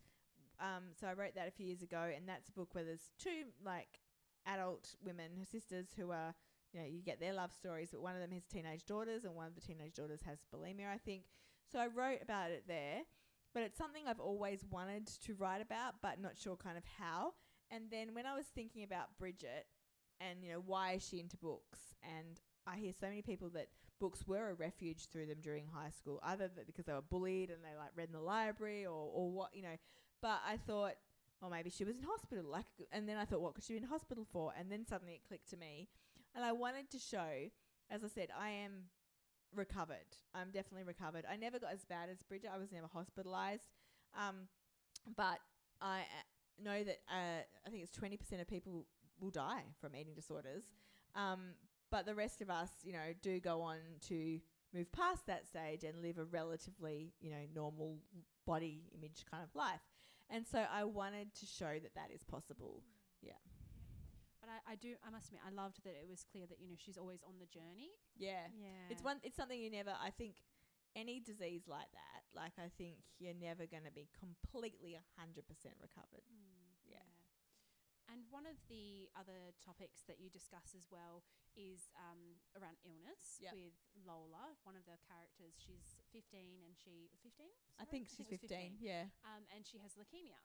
So I wrote that a few years ago, and that's a book where there's two like adult women, her sisters, who are, you know, you get their love stories, but one of them has teenage daughters, and one of the teenage daughters has bulimia, I think. So I wrote about it there, but it's something I've always wanted to write about, but not sure kind of how. And then when I was thinking about Bridget, and, you know, why is she into books? And I hear so many people that books were a refuge through them during high school, either because they were bullied and they like read in the library or what, you know. But I thought, well, maybe she was in hospital. Like, and then I thought, what could she be in hospital for? And then suddenly it clicked to me. And I wanted to show, as I said, I am recovered. I'm definitely recovered. I never got as bad as Bridget. I was never hospitalized. But I know that I think it's 20% of people will die from eating disorders. But the rest of us, you know, do go on to move past that stage and live a relatively, you know, normal body image kind of life. And so I wanted to show that that is possible. Yeah. But I must admit, I loved that it was clear that, you know, she's always on the journey. Yeah. It's something you never, I think, any disease like that, like, I think you're never going to be completely 100% recovered. Yeah. And one of the other topics that you discuss as well is around illness with Lola, one of the characters. She's 15 and she... 15? I think she's 15, yeah. And she has leukemia.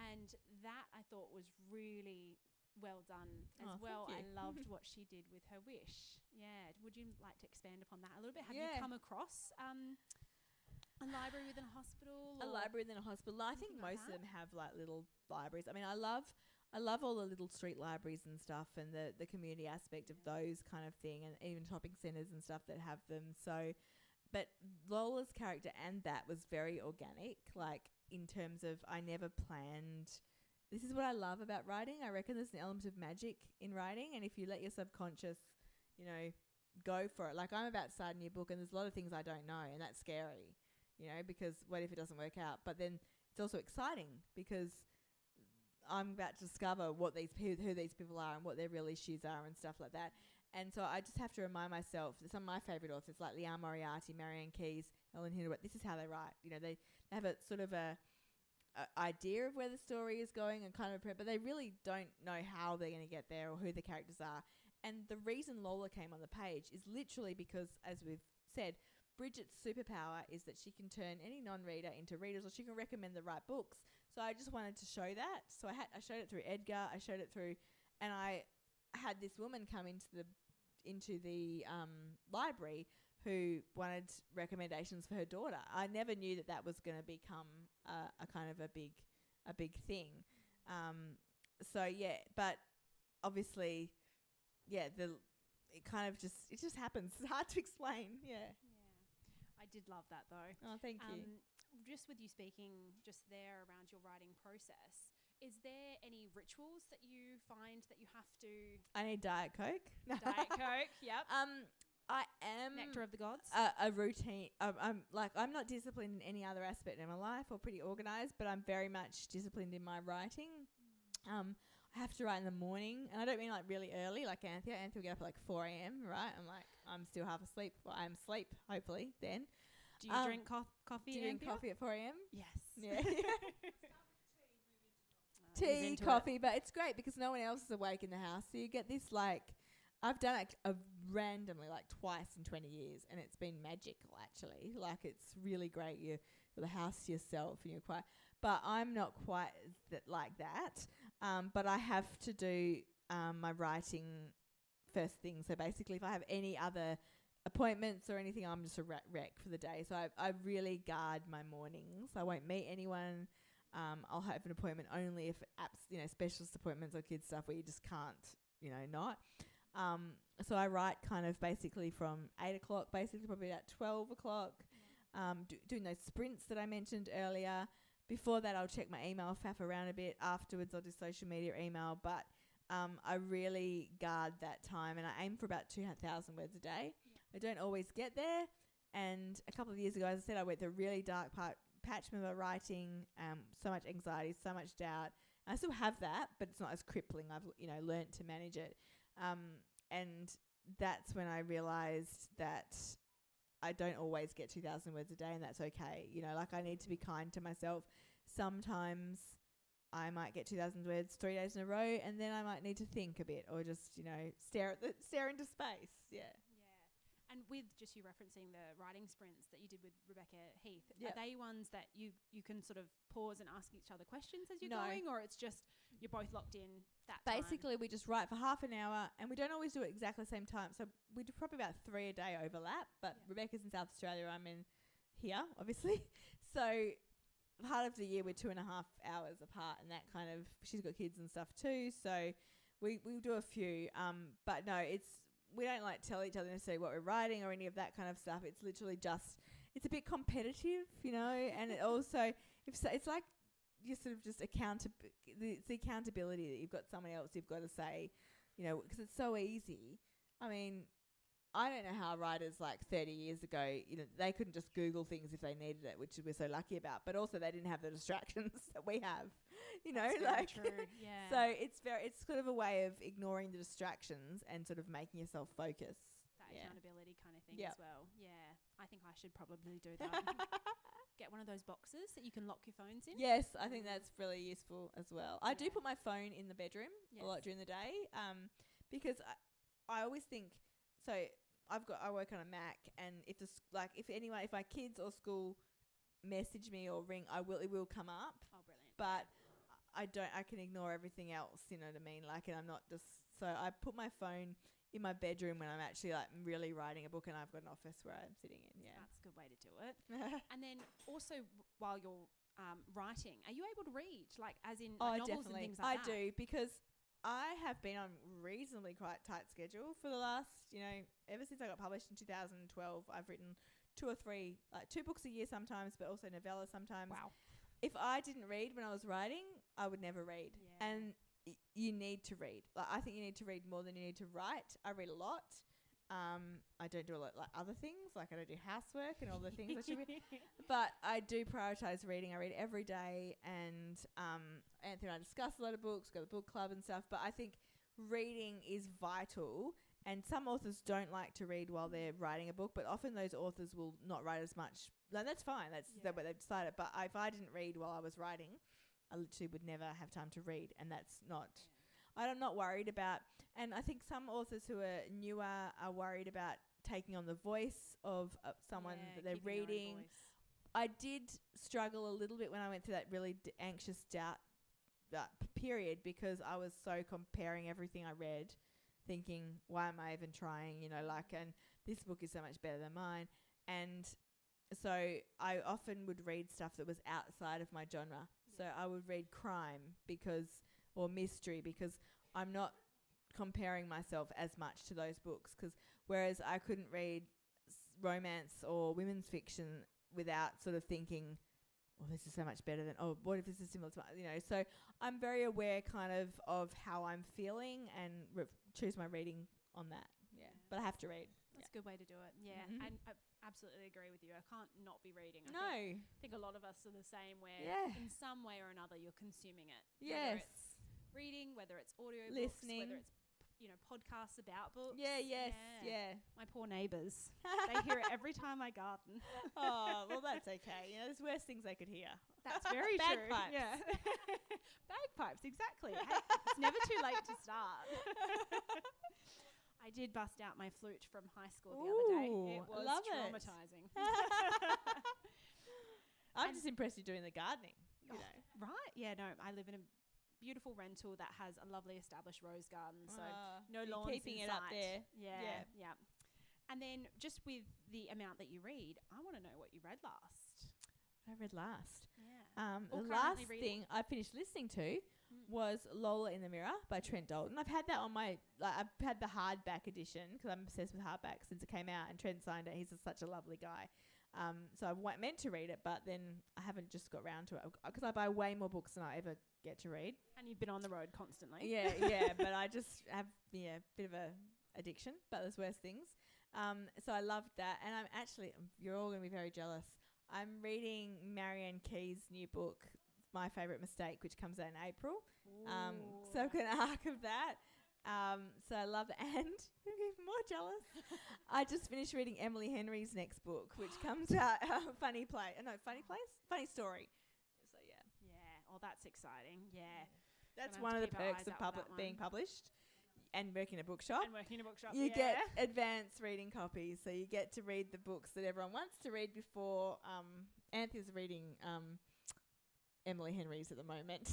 And that I thought was really well done as well. I loved what she did with her wish. Yeah. Would you like to expand upon that a little bit? Have you come across a library within a hospital? A library within a hospital. I think most of them have like little libraries. I mean, I love all the little street libraries and stuff, and the community aspect of those kind of thing, and even shopping centres and stuff that have them. So, but Lola's character and that was very organic, like in terms of I never planned. This is what I love about writing. I reckon there's an element of magic in writing, and if you let your subconscious, you know, go for it. Like, I'm about to start a new book, and there's a lot of things I don't know, and that's scary, you know, because what if it doesn't work out? But then it's also exciting because I'm about to discover who these people are and what their real issues are and stuff like that. And so I just have to remind myself that some of my favourite authors, like Liane Moriarty, Marianne Keyes, Ellen Hindley, this is how they write. You know, they have a sort of a idea of where the story is going and kind of, but they really don't know how they're going to get there or who the characters are. And the reason Lola came on the page is literally because, as we've said, Bridget's superpower is that she can turn any non-reader into readers, or she can recommend the right books. So I just wanted to show that. So I showed it through Edgar. I showed it through, and I had this woman come into the library who wanted recommendations for her daughter. I never knew that was going to become a kind of a big thing. So yeah, but obviously, yeah, it just happens. It's hard to explain. Yeah. I did love that though. Oh, thank you. Just with you speaking just there around your writing process, is there any rituals that you find that you have to... I need Diet Coke. Diet Coke, yep. I am... Nectar of the gods. A routine. I'm not disciplined in any other aspect in my life, or pretty organised, but I'm very much disciplined in my writing. I have to write in the morning, and I don't mean like really early, like Anthea. Anthea will get up at like 4 a.m, right? I'm still half asleep. Well, I'm asleep, hopefully, then. Do you drink coffee? Do you drink coffee at 4 a.m? Yes. Yeah. Tea, coffee, but it's great because no one else is awake in the house. So you get this, like, I've done it randomly like twice in 20 years, and it's been magical actually. Like, it's really great. You're the house to yourself and you're quiet. But I'm not quite like that. But I have to do my writing first thing. So basically, if I have any other appointments or anything, I'm just a wreck for the day. So I really guard my mornings. I won't meet anyone. I'll have an appointment only if specialist appointments or kids stuff where you just can't, not. So I write kind of basically from 8 o'clock, basically probably about 12 o'clock, doing those sprints that I mentioned earlier. Before that, I'll check my email, faff around a bit. Afterwards, I'll do social media, email. But I really guard that time, and I aim for about 2,000 words a day. Yeah. I don't always get there. And a couple of years ago, as I said, I went through a really dark patch with my writing, so much anxiety, so much doubt. I still have that, but it's not as crippling. I've learned to manage it. And that's when I realised that I don't always get 2,000 words a day, and that's okay. I need to be kind to myself. Sometimes I might get 2,000 words 3 days in a row, and then I might need to think a bit or just, stare into space. Yeah. And with just you referencing the writing sprints that you did with Rebecca Heath, are they ones that you can sort of pause and ask each other questions as you're going, or it's just you're both locked in that Basically, we just write for half an hour, and we don't always do it exactly the same time. So we do probably about 3 a day overlap, but Rebecca's in South Australia, I'm in here, obviously. So part of the year we're 2.5 hours apart, and that kind of, she's got kids and stuff too, so we'll do a few. But no, we don't tell each other necessarily what we're writing or any of that kind of stuff. It's literally just, it's a bit competitive, and it also, it's like you sort of just it's the accountability that you've got someone else you've got to say, because it's so easy. I mean, I don't know how writers 30 years ago, they couldn't just Google things if they needed it, which we're so lucky about. But also they didn't have the distractions that we have, That's very true. Yeah. So it's sort of a way of ignoring the distractions and sort of making yourself focus. That accountability kind of thing as well. Yeah. I think I should probably do that. Get one of those boxes that you can lock your phones in. Yes, I think that's really useful as well. I do put my phone in the bedroom a lot during the day, because I always think, so I work on a Mac, and if my kids or school message me or ring, it will come up. Oh, brilliant. But I can ignore everything else, you know what I mean? And I'm not just, so I put my phone in my bedroom when I'm actually really writing a book, and I've got an office where I'm sitting in. Yeah. That's a good way to do it. And then also while you're writing, are you able to read, as in novels definitely. and things like that? I do, because I have been on reasonably quite tight schedule for the last, ever since I got published in 2012. I've written 2 or 3, 2 books a year sometimes, but also novellas sometimes. Wow. If I didn't read when I was writing, I would never read. Yeah. And you need to read. I think you need to read more than you need to write. I read a lot. I don't do a lot other things, I don't do housework and all the things I should read. But I do prioritise reading. I read every day, and Anthea and I discuss a lot of books, go to the book club and stuff. But I think reading is vital, and some authors don't like to read while they're writing a book, but often those authors will not write as much. No, that's fine. That's what they've decided. But if I didn't read while I was writing, I literally would never have time to read, and that's not... I'm not worried about, and I think some authors who are newer are worried about taking on the voice of someone that they're reading. I did struggle a little bit when I went through that really anxious doubt period, because I was so comparing everything I read, thinking, why am I even trying, and this book is so much better than mine. And so I often would read stuff that was outside of my genre. So I would read crime or mystery, because I'm not comparing myself as much to those books. Whereas I couldn't read romance or women's fiction without sort of thinking, oh, this is so much better than, oh, what if this is similar to my, So I'm very aware kind of how I'm feeling, and choose my reading on that. Yeah. But I have to read. That's a good way to do it. Yeah. Mm-hmm. And I absolutely agree with you. I can't not be reading. I think a lot of us are the same, where in some way or another you're consuming it. Yes. Whether it's reading, whether it's audio listening, books, whether it's podcasts about books. Yeah. My poor neighbours. They hear it every time I garden. Oh, well, that's okay. There's worse things they could hear. That's very true. Bagpipes. Yeah. Bagpipes, exactly. Hey, it's never too late to start. I did bust out my flute from high school the other day. It was traumatizing. I'm just impressed you're doing the gardening. Right? Yeah, no, I live in a beautiful rental that has a lovely established rose garden, so no lawns keeping in it sight. up there. Yeah. And then just with the amount that you read, I want to know what you read last. What I read last. Yeah. The last thing I finished listening to was Lola in the Mirror by Trent Dalton. I've had that on my, I've had the hardback edition because I'm obsessed with hardback since it came out, and Trent signed it. He's such a lovely guy. So I meant to read it, but then I haven't just got round to it because I buy way more books than I ever get to read. And you've been on the road constantly. Yeah, but I just have a bit of a addiction, but there's worse things. So I loved that, and I'm actually, you're all going to be very jealous. I'm reading Marianne Key's new book, My Favourite Mistake, which comes out in April. So I've got an arc of that. So I love that. And I'm even more jealous. I just finished reading Emily Henry's next book, which comes out, Funny Story. So yeah. Yeah. Oh, that's exciting. Yeah. That's one of the perks of being published and working in a bookshop. You get advanced reading copies, so you get to read the books that everyone wants to read before. Anthea's reading Emily Henry's at the moment.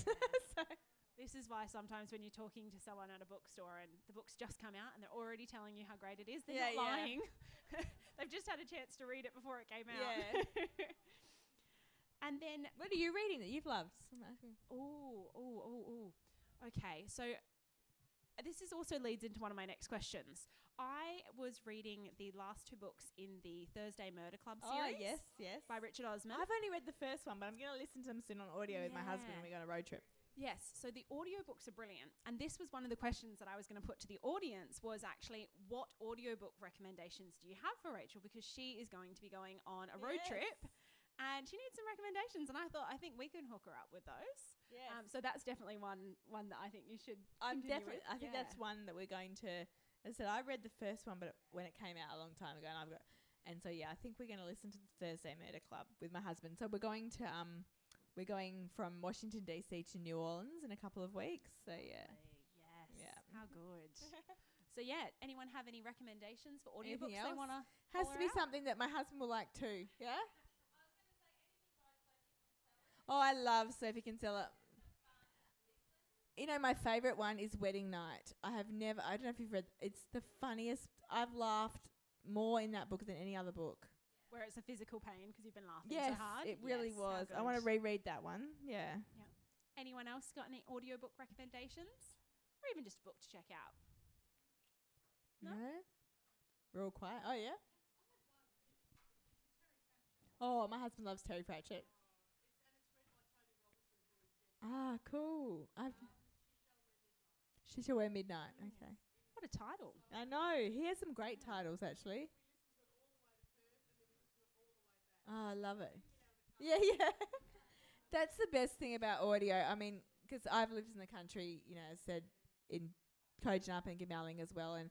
So this is why sometimes when you're talking to someone at a bookstore and the book's just come out and they're already telling you how great it is, they're not lying. They've just had a chance to read it before it came out. Yeah. And then, what are you reading that you've loved? Okay, so this is also leads into one of my next questions. I was reading the last 2 books in the Thursday Murder Club series. Oh, yes. By Richard Osman. I've only read the first one, but I'm going to listen to them soon on audio with my husband when we go on a road trip. Yes, so the audiobooks are brilliant. And this was one of the questions that I was going to put to the audience was actually, what audiobook recommendations do you have for Rachel? Because she is going to be going on a road trip and she needs some recommendations. And I thought, I think we can hook her up with those. Yes. So that's definitely one that I think you should I continue think that's one that we're going to, as I said, I read the first one, but when it came out a long time ago, and so I think we're going to listen to the Thursday Murder Club with my husband. So we're going to, we're going from Washington, D.C. to New Orleans in a couple of weeks. So, yeah. Yes. Yeah. How good. So, anyone have any recommendations for audiobooks Anything they else? want to Has to be something that my husband will like too. Yeah? Oh, I love Sophie Kinsella. You know, my favourite one is Wedding Night. I don't know if you've read, it's the funniest. I've laughed more in that book than any other book. Where it's a physical pain because you've been laughing so hard. It really was. I want to reread that one. Yeah. Anyone else got any audiobook recommendations? Or even just a book to check out? No? We're all quiet. Oh, yeah? Oh, my husband loves Terry Pratchett. Ah, cool. She Shall Wear Midnight. Okay. What a title. I know. He has some great titles, actually. Oh, I love it. Yeah. That's the best thing about audio. I mean, because I've lived in the country, as said, in Kojonup and Goomalling as well, and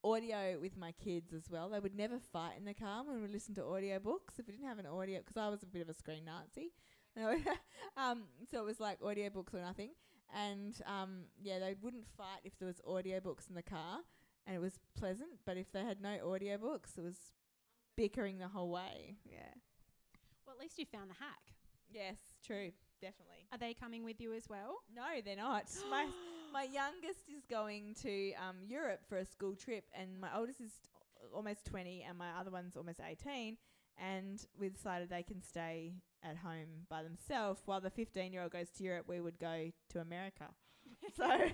audio with my kids as well. They would never fight in the car when we listened to audiobooks. If we didn't have an audio, because I was a bit of a screen Nazi. So it was like audiobooks or nothing. And, they wouldn't fight if there was audiobooks in the car, and it was pleasant. But if they had no audiobooks, it was bickering the whole way. Yeah. Well, at least you found the hack. Yes, true. Definitely. Are they coming with you as well? No, they're not. My youngest is going to Europe for a school trip, and my oldest is almost 20, and my other one's almost 18. And we decided they can stay at home by themselves while the 15-year-old goes to Europe. We would go to America. So a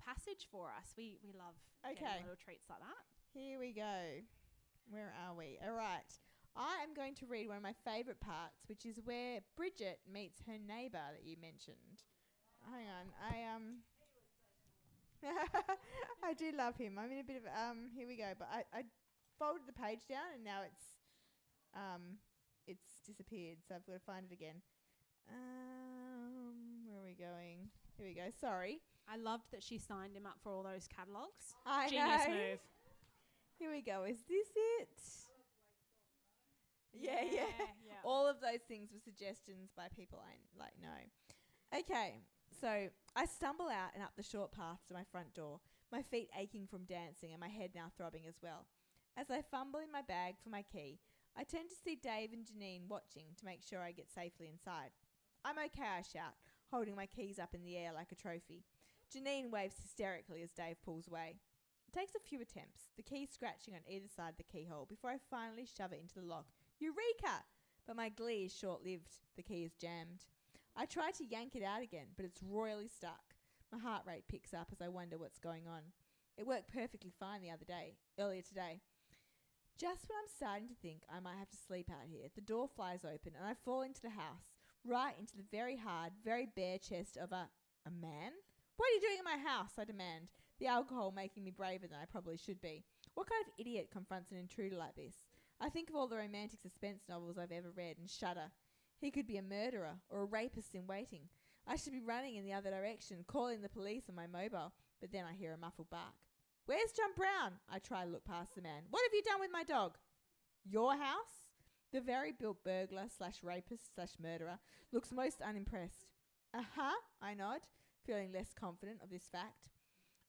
passage for us. We love getting little treats like that. Here we go. Where are we? All right. I am going to read one of my favourite parts, which is where Bridget meets her neighbour that you mentioned. Hang on. I do love him. I'm in a bit of here we go. But I folded the page down and now it's disappeared, so I've got to find it again. Where are we going? Here we go. Sorry. I loved that she signed him up for all those catalogues. I Genius know. move. Here we go. Is this it? Yeah. All of those things were suggestions by people I know. Okay, so I stumble out and up the short path to my front door, my feet aching from dancing and my head now throbbing as well. As I fumble in my bag for my key, I turn to see Dave and Janine watching to make sure I get safely inside. I'm okay, I shout, holding my keys up in the air like a trophy. Janine waves hysterically as Dave pulls away. takes a few attempts, the key scratching on either side of the keyhole, before I finally shove it into the lock. Eureka! But my glee is short-lived. The key is jammed. I try to yank it out again, but it's royally stuck. My heart rate picks up as I wonder what's going on. It worked perfectly fine earlier today. Just when I'm starting to think I might have to sleep out here, the door flies open and I fall into the house, right into the very hard, very bare chest of a man? What are you doing in my house? I demand, the alcohol making me braver than I probably should be. What kind of idiot confronts an intruder like this? I think of all the romantic suspense novels I've ever read and shudder. He could be a murderer or a rapist in waiting. I should be running in the other direction, calling the police on my mobile, but then I hear a muffled bark. Where's John Brown? I try to look past the man. What have you done with my dog? Your house? The very built burglar / rapist / murderer looks most unimpressed. Uh-huh, I nod, feeling less confident of this fact.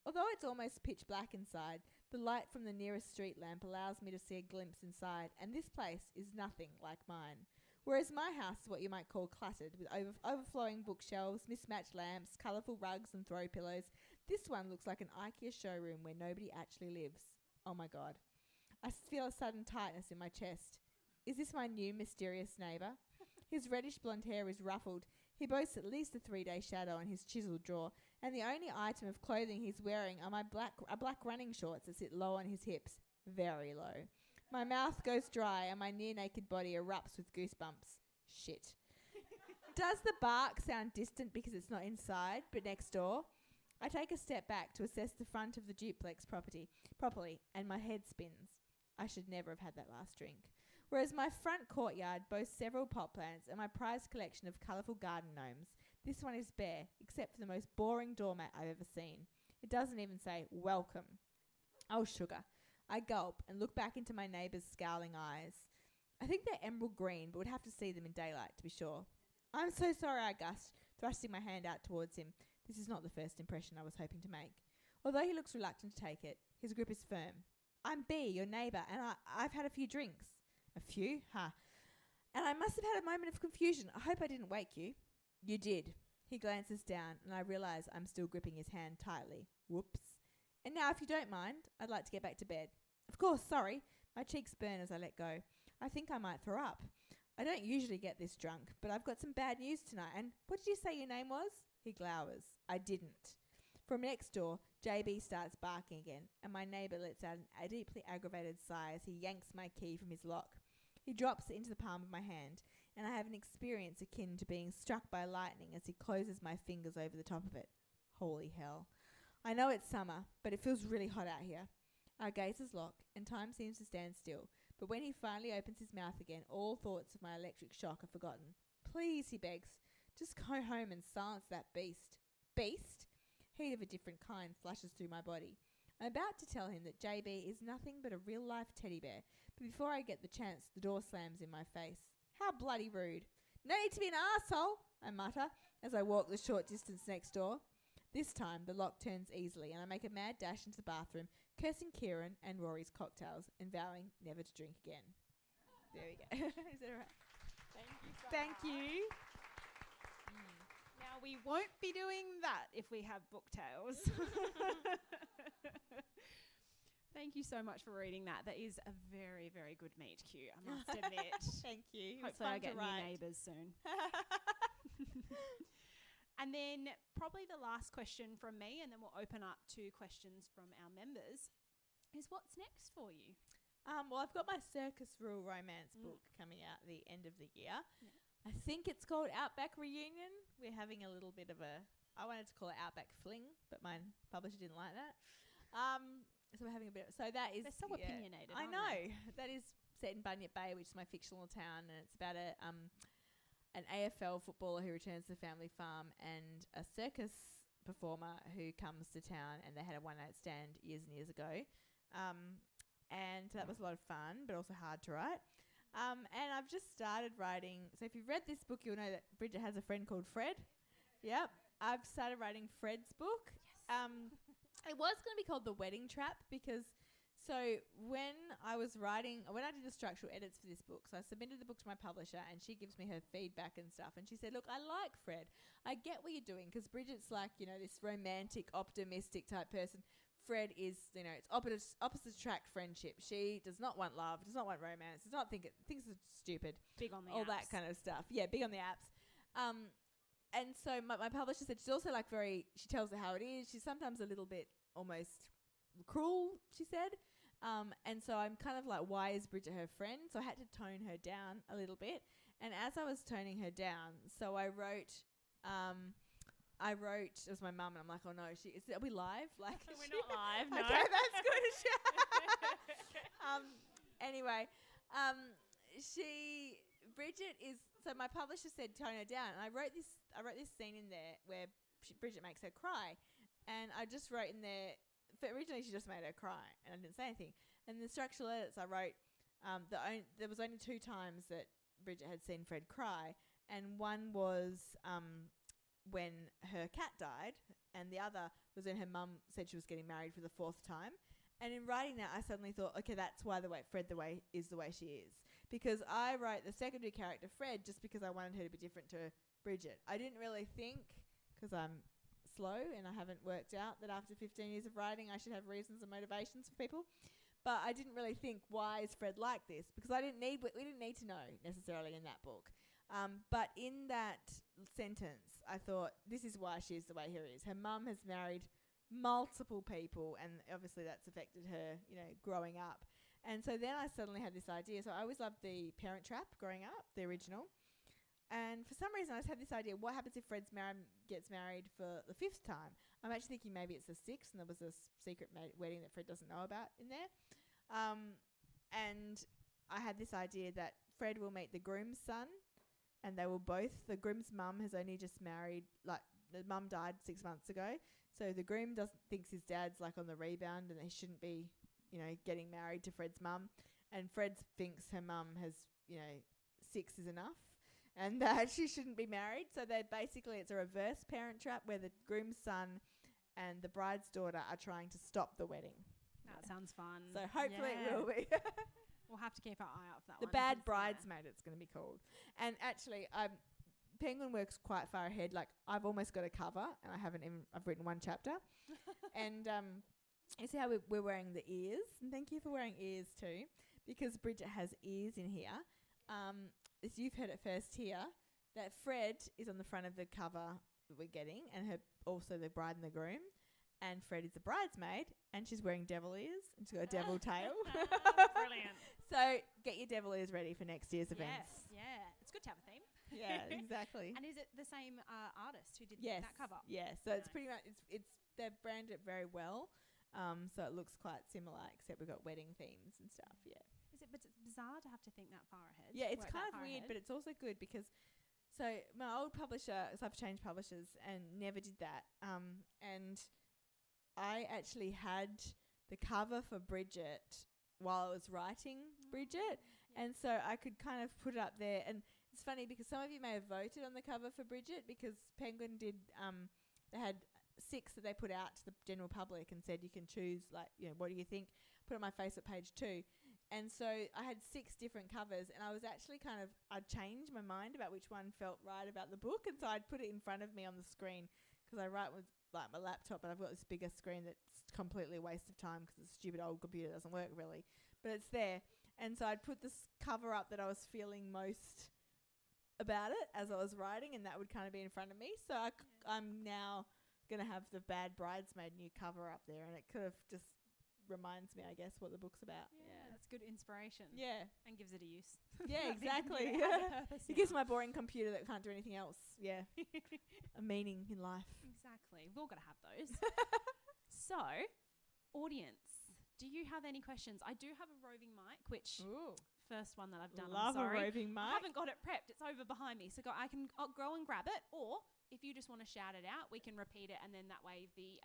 Although it's almost pitch black inside, the light from the nearest street lamp allows me to see a glimpse inside, and this place is nothing like mine. Whereas my house is what you might call cluttered, with overflowing bookshelves, mismatched lamps, colourful rugs and throw pillows, this one looks like an IKEA showroom where nobody actually lives. Oh my God. I feel a sudden tightness in my chest. Is this my new mysterious neighbour? His reddish blonde hair is ruffled. He boasts at least a 3-day shadow on his chiselled jaw, and the only item of clothing he's wearing are black running shorts that sit low on his hips. Very low. My mouth goes dry and my near-naked body erupts with goosebumps. Shit. Does the bark sound distant because it's not inside, but next door? I take a step back to assess the front of the duplex properly, and my head spins. I should never have had that last drink. Whereas my front courtyard boasts several pot plants and my prized collection of colourful garden gnomes, this one is bare, except for the most boring doormat I've ever seen. It doesn't even say, welcome. Oh, sugar. I gulp and look back into my neighbour's scowling eyes. I think they're emerald green, but would have to see them in daylight to be sure. I'm so sorry, I gushed, thrusting my hand out towards him. This is not the first impression I was hoping to make. Although he looks reluctant to take it, his grip is firm. I'm B, your neighbour, and I've had a few drinks. A few? Ha. And I must have had a moment of confusion. I hope I didn't wake you. You did. He glances down, and I realise I'm still gripping his hand tightly. Whoops. And now, if you don't mind, I'd like to get back to bed. Of course, sorry. My cheeks burn as I let go. I think I might throw up. I don't usually get this drunk, but I've got some bad news tonight. And what did you say your name was? He glowers. I didn't. From next door, JB starts barking again, and my neighbour lets out a deeply aggravated sigh as he yanks my key from his lock. He drops it into the palm of my hand, and I have an experience akin to being struck by lightning as he closes my fingers over the top of it. Holy hell. I know it's summer, but it feels really hot out here. Our gazes lock, and time seems to stand still, but when he finally opens his mouth again, all thoughts of my electric shock are forgotten. Please, he begs, just go home and silence that beast. Beast? Heat of a different kind flashes through my body. I'm about to tell him that JB is nothing but a real-life teddy bear, but before I get the chance, the door slams in my face. How bloody rude. No need to be an arsehole, I mutter, as I walk the short distance next door. This time, the lock turns easily, and I make a mad dash into the bathroom, cursing Kieran and Rory's cocktails, and vowing never to drink again. There we go. Is that all right? Thank you so Thank much. you. Now, we won't be doing that if we have book tales. Thank you so much for reading that. That is a very, very good meet cute, I must admit. Thank you. Hopefully I get new neighbours soon. And then probably the last question from me, and then we'll open up to questions from our members, is what's next for you? Well, I've got my Circus Rule romance book coming out at the end of the year. Yeah. I think it's called Outback Reunion. We're having a little bit of I wanted to call it Outback Fling, but my publisher didn't like that. So we're having a bit of, so that is. They're so opinionated, I know. That is set in Bunyip Bay, which is my fictional town, and it's about an AFL footballer who returns to the family farm and a circus performer who comes to town, and they had a one-night stand years and years ago. And that was a lot of fun, but also hard to write. And I've just started writing. So if you've read this book, you'll know that Bridget has a friend called Fred. Yep. I've started writing Fred's book. Yes. It was going to be called The Wedding Trap because when I did the structural edits for this book, so I submitted the book to my publisher and she gives me her feedback and stuff. And she said, look, I like Fred. I get what you're doing because Bridget's like, this romantic, optimistic type person. Fred is, it's opposite attract friendship. She does not want love, does not want romance, does not thinks it's stupid. Big on the all apps. that kind of stuff. Yeah, big on the apps. And so my publisher said she's also like she tells her how it is. She's sometimes a little bit almost cruel, she said. And so I'm kind of like, why is Bridget her friend? So I had to tone her down a little bit. And as I was toning her down, so I wrote, it was my mum, and I'm like, oh no, are we live? Like, we're not live, no. Okay, that's good. Anyway, Bridget is, so my publisher said tone her down, and I wrote this scene in there where Bridget makes her cry, and I just wrote in there, originally she just made her cry, and I didn't say anything. And the structural edits I wrote, there was only 2 times that Bridget had seen Fred cry, and one was when her cat died, and the other was when her mum said she was getting married for the 4th time. And in writing that, I suddenly thought, okay, that's why Fred is the way she is. Because I wrote the secondary character, Fred, just because I wanted her to be different to Bridget. I didn't really think, because I'm slow and I haven't worked out that after 15 years of writing I should have reasons and motivations for people. But I didn't really think, why is Fred like this? Because we didn't need to know necessarily in that book. But in that sentence, I thought, this is why she is the way she is. Her mum has married multiple people, and obviously that's affected her, growing up. And so then I suddenly had this idea. So I always loved The Parent Trap growing up, the original. And for some reason, I just had this idea, what happens if Fred gets married for the 5th time? I'm actually thinking maybe it's the 6th, and there was a secret wedding that Fred doesn't know about in there. And I had this idea that Fred will meet the groom's son, and they will both, the groom's mum has only just married, like the mum died 6 months ago. So the groom thinks his dad's like on the rebound and he shouldn't be, getting married to Fred's mum. And Fred thinks her mum has, 6 is enough and that she shouldn't be married. So it's a reverse Parent Trap where the groom's son and the bride's daughter are trying to stop the wedding. That sounds fun. So hopefully it will be. We'll have to keep our eye out for that one. The Bad Bridesmaid, it's going to be called. And actually, Penguin works quite far ahead. Like, I've almost got a cover, and I've written 1 chapter. And you see how we're wearing the ears? And thank you for wearing ears too, because Bridget has ears in here. As you've heard it first here, that Fred is on the front of the cover that we're getting, and also the bride and the groom. And Fred is the bridesmaid, and she's wearing devil ears, and she's got a devil tail. Brilliant. So get your devil ears ready for next year's events. Yes, yeah. It's good to have a theme. Yeah, exactly. And is it the same artist who did that cover? Yes. So it's pretty much, they've branded it very well. So it looks quite similar, except we've got wedding themes and stuff, yeah. But it's bizarre to have to think that far ahead. Yeah, it's kind of weird, but it's also good because, so my old publisher, so I've changed publishers and never did that. And I actually had the cover for Bridget while I was writing Bridget. Yeah. And so I could kind of put it up there. And it's funny because some of you may have voted on the cover for Bridget because Penguin did, they had 6 that they put out to the general public and said you can choose, like, what do you think? Put it on my Facebook page too. And so I had 6 different covers, and I was actually I'd changed my mind about which one felt right about the book. And so I'd put it in front of me on the screen because I write with like my laptop, but I've got this bigger screen that's completely a waste of time because the stupid old computer doesn't work really, but it's there. And so I'd put this cover up that I was feeling most about it as I was writing, and that would kind of be in front of me. So I'm now going to have the Bad Bridesmaid new cover up there, and it could have just reminds me, I guess, what the book's about. Yeah, that's good inspiration. Yeah. And gives it a use. Yeah, exactly. It gives my boring computer that can't do anything else, a meaning in life. Exactly. We've all got to have those. So, audience, do you have any questions? I do have a roving mic, which first one that I've done. Love I'm sorry. A roving mic. I haven't got it prepped. It's over behind me. So I can go and grab it, or if you just want to shout it out, we can repeat it, and then that way the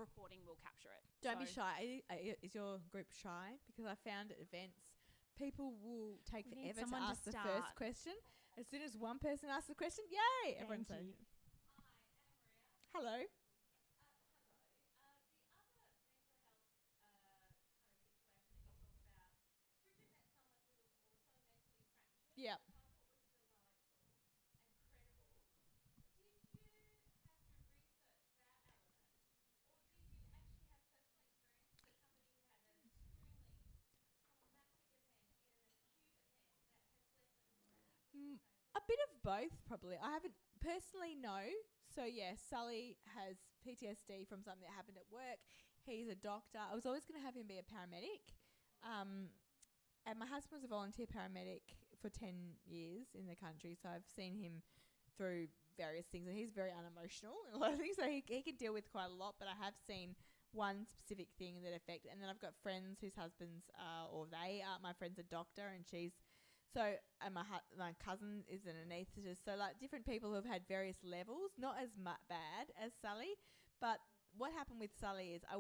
recording will capture it. Don't be shy. Is your group shy? Because I found at events, people will take forever to ask the first question. As soon as one person asks the question, yay! Everyone's saying, "Hi, Anna Maria." Hello. Yeah. A bit of both, probably. I haven't personally, no. So, yeah, Sully has PTSD from something that happened at work. He's a doctor. I was always going to have him be a paramedic. And my husband was a volunteer paramedic for 10 years in the country. So I've seen him through various things. And he's very unemotional in a lot of things. So he can deal with quite a lot. But I have seen one specific thing that affected. And then I've got friends whose husbands my friend's a doctor, and she's... So, and my cousin is an anaesthetist. So, like, different people who have had various levels, not as bad as Sully. But what happened with Sully is I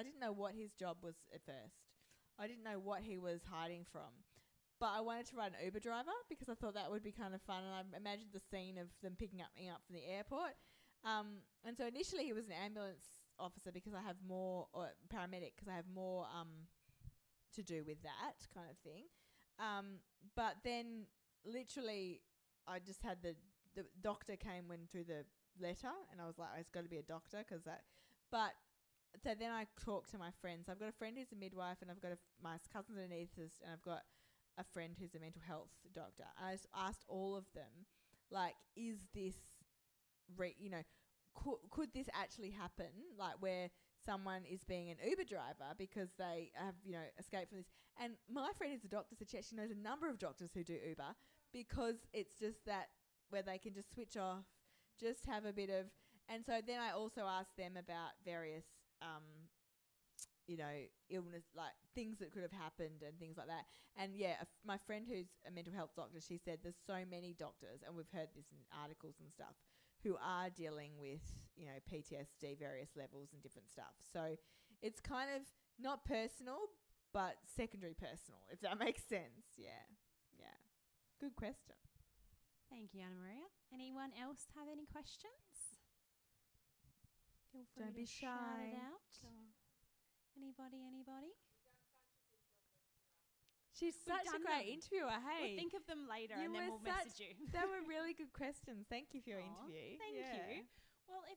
didn't know what his job was at first. I didn't know what he was hiding from. But I wanted to write an Uber driver because I thought that would be kind of fun. And I imagined the scene of them picking me up from the airport. And so initially he was an ambulance officer because I have more, or paramedic because I have more to do with that kind of thing. But then literally I just had the doctor came when through the letter, and I was like, it's got to be a doctor so then I talked to my friends. I've got a friend who's a midwife, and I've got my cousin's an anaesthetist, and I've got a friend who's a mental health doctor. And I just asked all of them, like, is this, could this actually happen? Like, where someone is being an Uber driver because they have, escaped from this. And my friend is a doctor, so she actually knows a number of doctors who do Uber because it's just that where they can just switch off, just have a bit of... And so then I also asked them about various, illness, like things that could have happened and things like that. And yeah, my friend who's a mental health doctor, she said there's so many doctors, and we've heard this in articles and stuff, who are dealing with, PTSD, various levels and different stuff. So it's kind of not personal, but secondary personal, if that makes sense. Yeah. Yeah. Good question. Thank you, Anna Maria. Anyone else have any questions? Feel free Don't to be shout shy. it out. Anybody? She's such a great interviewer, hey. We'll think of them later You and then were we'll message you. They were really good questions. Thank you for your interview. Thank you. Well, if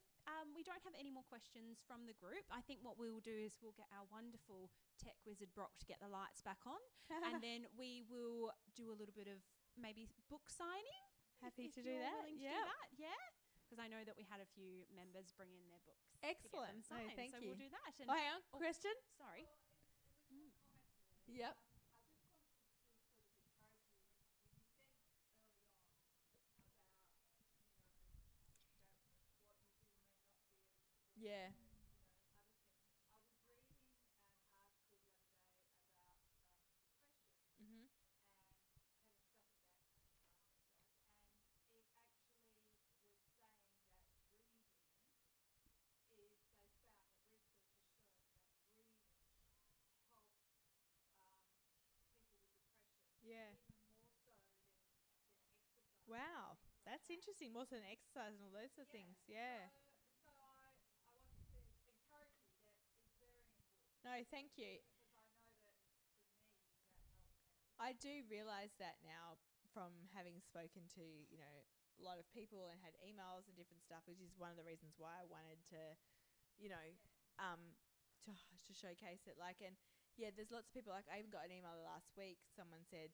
we don't have any more questions from the group, I think what we'll do is we'll get our wonderful tech wizard Brock to get the lights back on, and then we will do a little bit of maybe book signing. Happy if to do you're that. willing to do that, yeah. Because I know that we had a few members bring in their books. Excellent. To get them signed, Thank so you. we'll do that. And hang on. Question? Sorry. Yep. Yeah. Mhm. Yeah. Wow, that's interesting. More than exercise and all those sort of things. Yeah. No, thank you. I do realise that now from having spoken to, a lot of people and had emails and different stuff, which is one of the reasons why I wanted to, to showcase it. Like, and yeah, there's lots of people, like I even got an email last week. Someone said,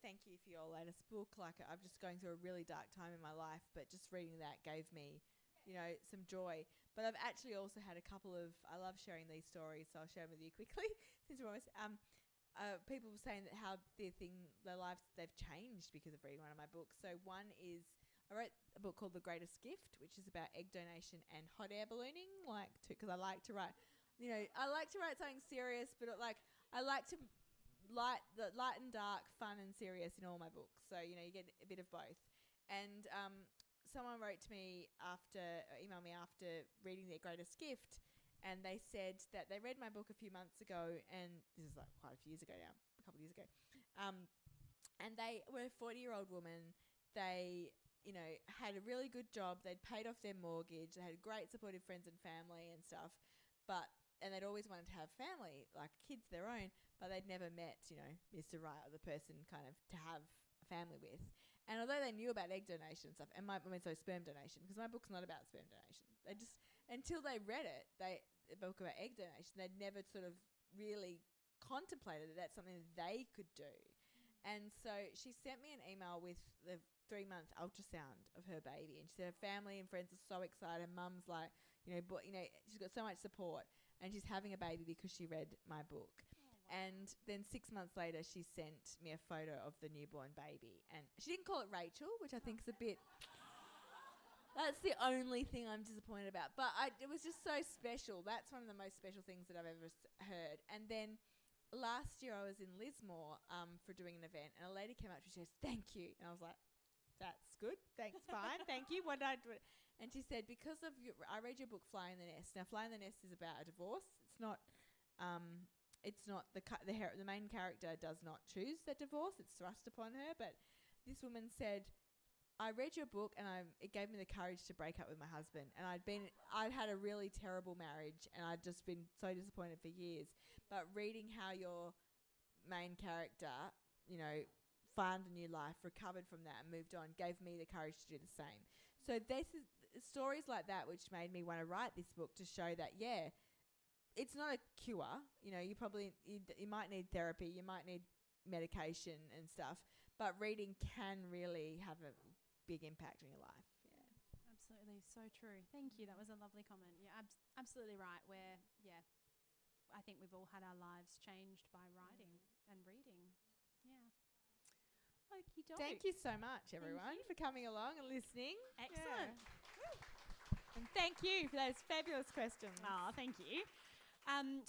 thank you for your latest book. Like, I'm just going through a really dark time in my life, but just reading that gave me, some joy. But I've actually also had a couple of, I love sharing these stories, so I'll share them with you quickly. Since we're almost, people saying that how their lives, they've changed because of reading one of my books. So one is, I wrote a book called The Greatest Gift, which is about egg donation and hot air ballooning, because I like to write, I like to write something serious, but I like to light and dark, fun and serious in all my books. So, you get a bit of both. And someone emailed me after reading Their Greatest Gift, and they said that they read my book a few months ago, and this is like quite a few years ago now, a couple of years ago. And they were a 40-year-old woman. They, had a really good job. They'd paid off their mortgage. They had great supportive friends and family and stuff. And they'd always wanted to have family, like kids their own, but they'd never met, Mr. Right, or the person kind of to have a family with. And although they knew about egg donation and stuff, and sperm donation, because my book's not about sperm donation. They just, until they read it, a book about egg donation, they'd never sort of really contemplated that that's something that they could do. And so she sent me an email with the 3-month ultrasound of her baby, and she said her family and friends are so excited. Mum's like, she's got so much support, and she's having a baby because she read my book. And then 6 months later, she sent me a photo of the newborn baby. And she didn't call it Rachel, which I think is a bit... That's the only thing I'm disappointed about. But it was just so special. That's one of the most special things that I've ever heard. And then last year I was in Lismore for doing an event. And a lady came up to me, she goes, "Thank you." And I was like, "That's good. Thanks, fine. Thank you. What did I do?" And she said, "Because of I read your book, Fly in the Nest." Now, Fly in the Nest is about a divorce. It's not... it's not the main character does not choose that divorce. It's thrust upon her. But this woman said, "I read your book and it gave me the courage to break up with my husband. And I'd had a really terrible marriage and I'd just been so disappointed for years. But reading how your main character, found a new life, recovered from that and moved on, gave me the courage to do the same." So this is stories like that which made me want to write this book, to show that, it's not a cure. You might need therapy, you might need medication and stuff, but reading can really have a big impact on your life. Yeah. Absolutely, so true. Thank you. That was a lovely comment. You're absolutely right. I think we've all had our lives changed by writing and reading. Yeah. Okie doke. Thank you so much, everyone, for coming along and listening. Excellent. Yeah. And thank you for those fabulous questions. Oh, thank you.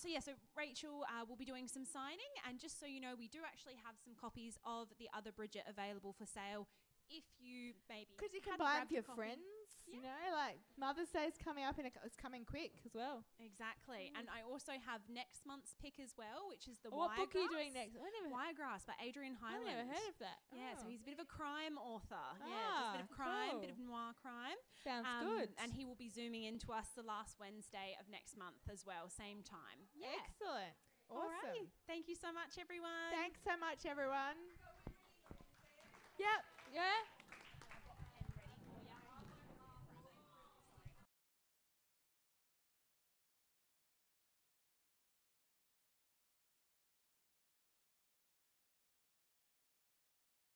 So Rachel will be doing some signing, and just so you know, we do actually have some copies of the other Bridget available for sale. If you maybe... Because you can buy them for your friends, like Mother's Day is coming up and it's coming quick as well. Exactly. And I also have next month's pick as well, which is the What book are you doing next? Wiregrass by Adrian Hyland. I've never heard of that. Yeah, so he's a bit of a crime author. Does a bit of crime, cool. bit of noir crime. Sounds good. And he will be zooming into us the last Wednesday of next month as well, same time. Yeah. Excellent. Awesome. Alrighty. Thank you so much, everyone. Thanks so much, everyone.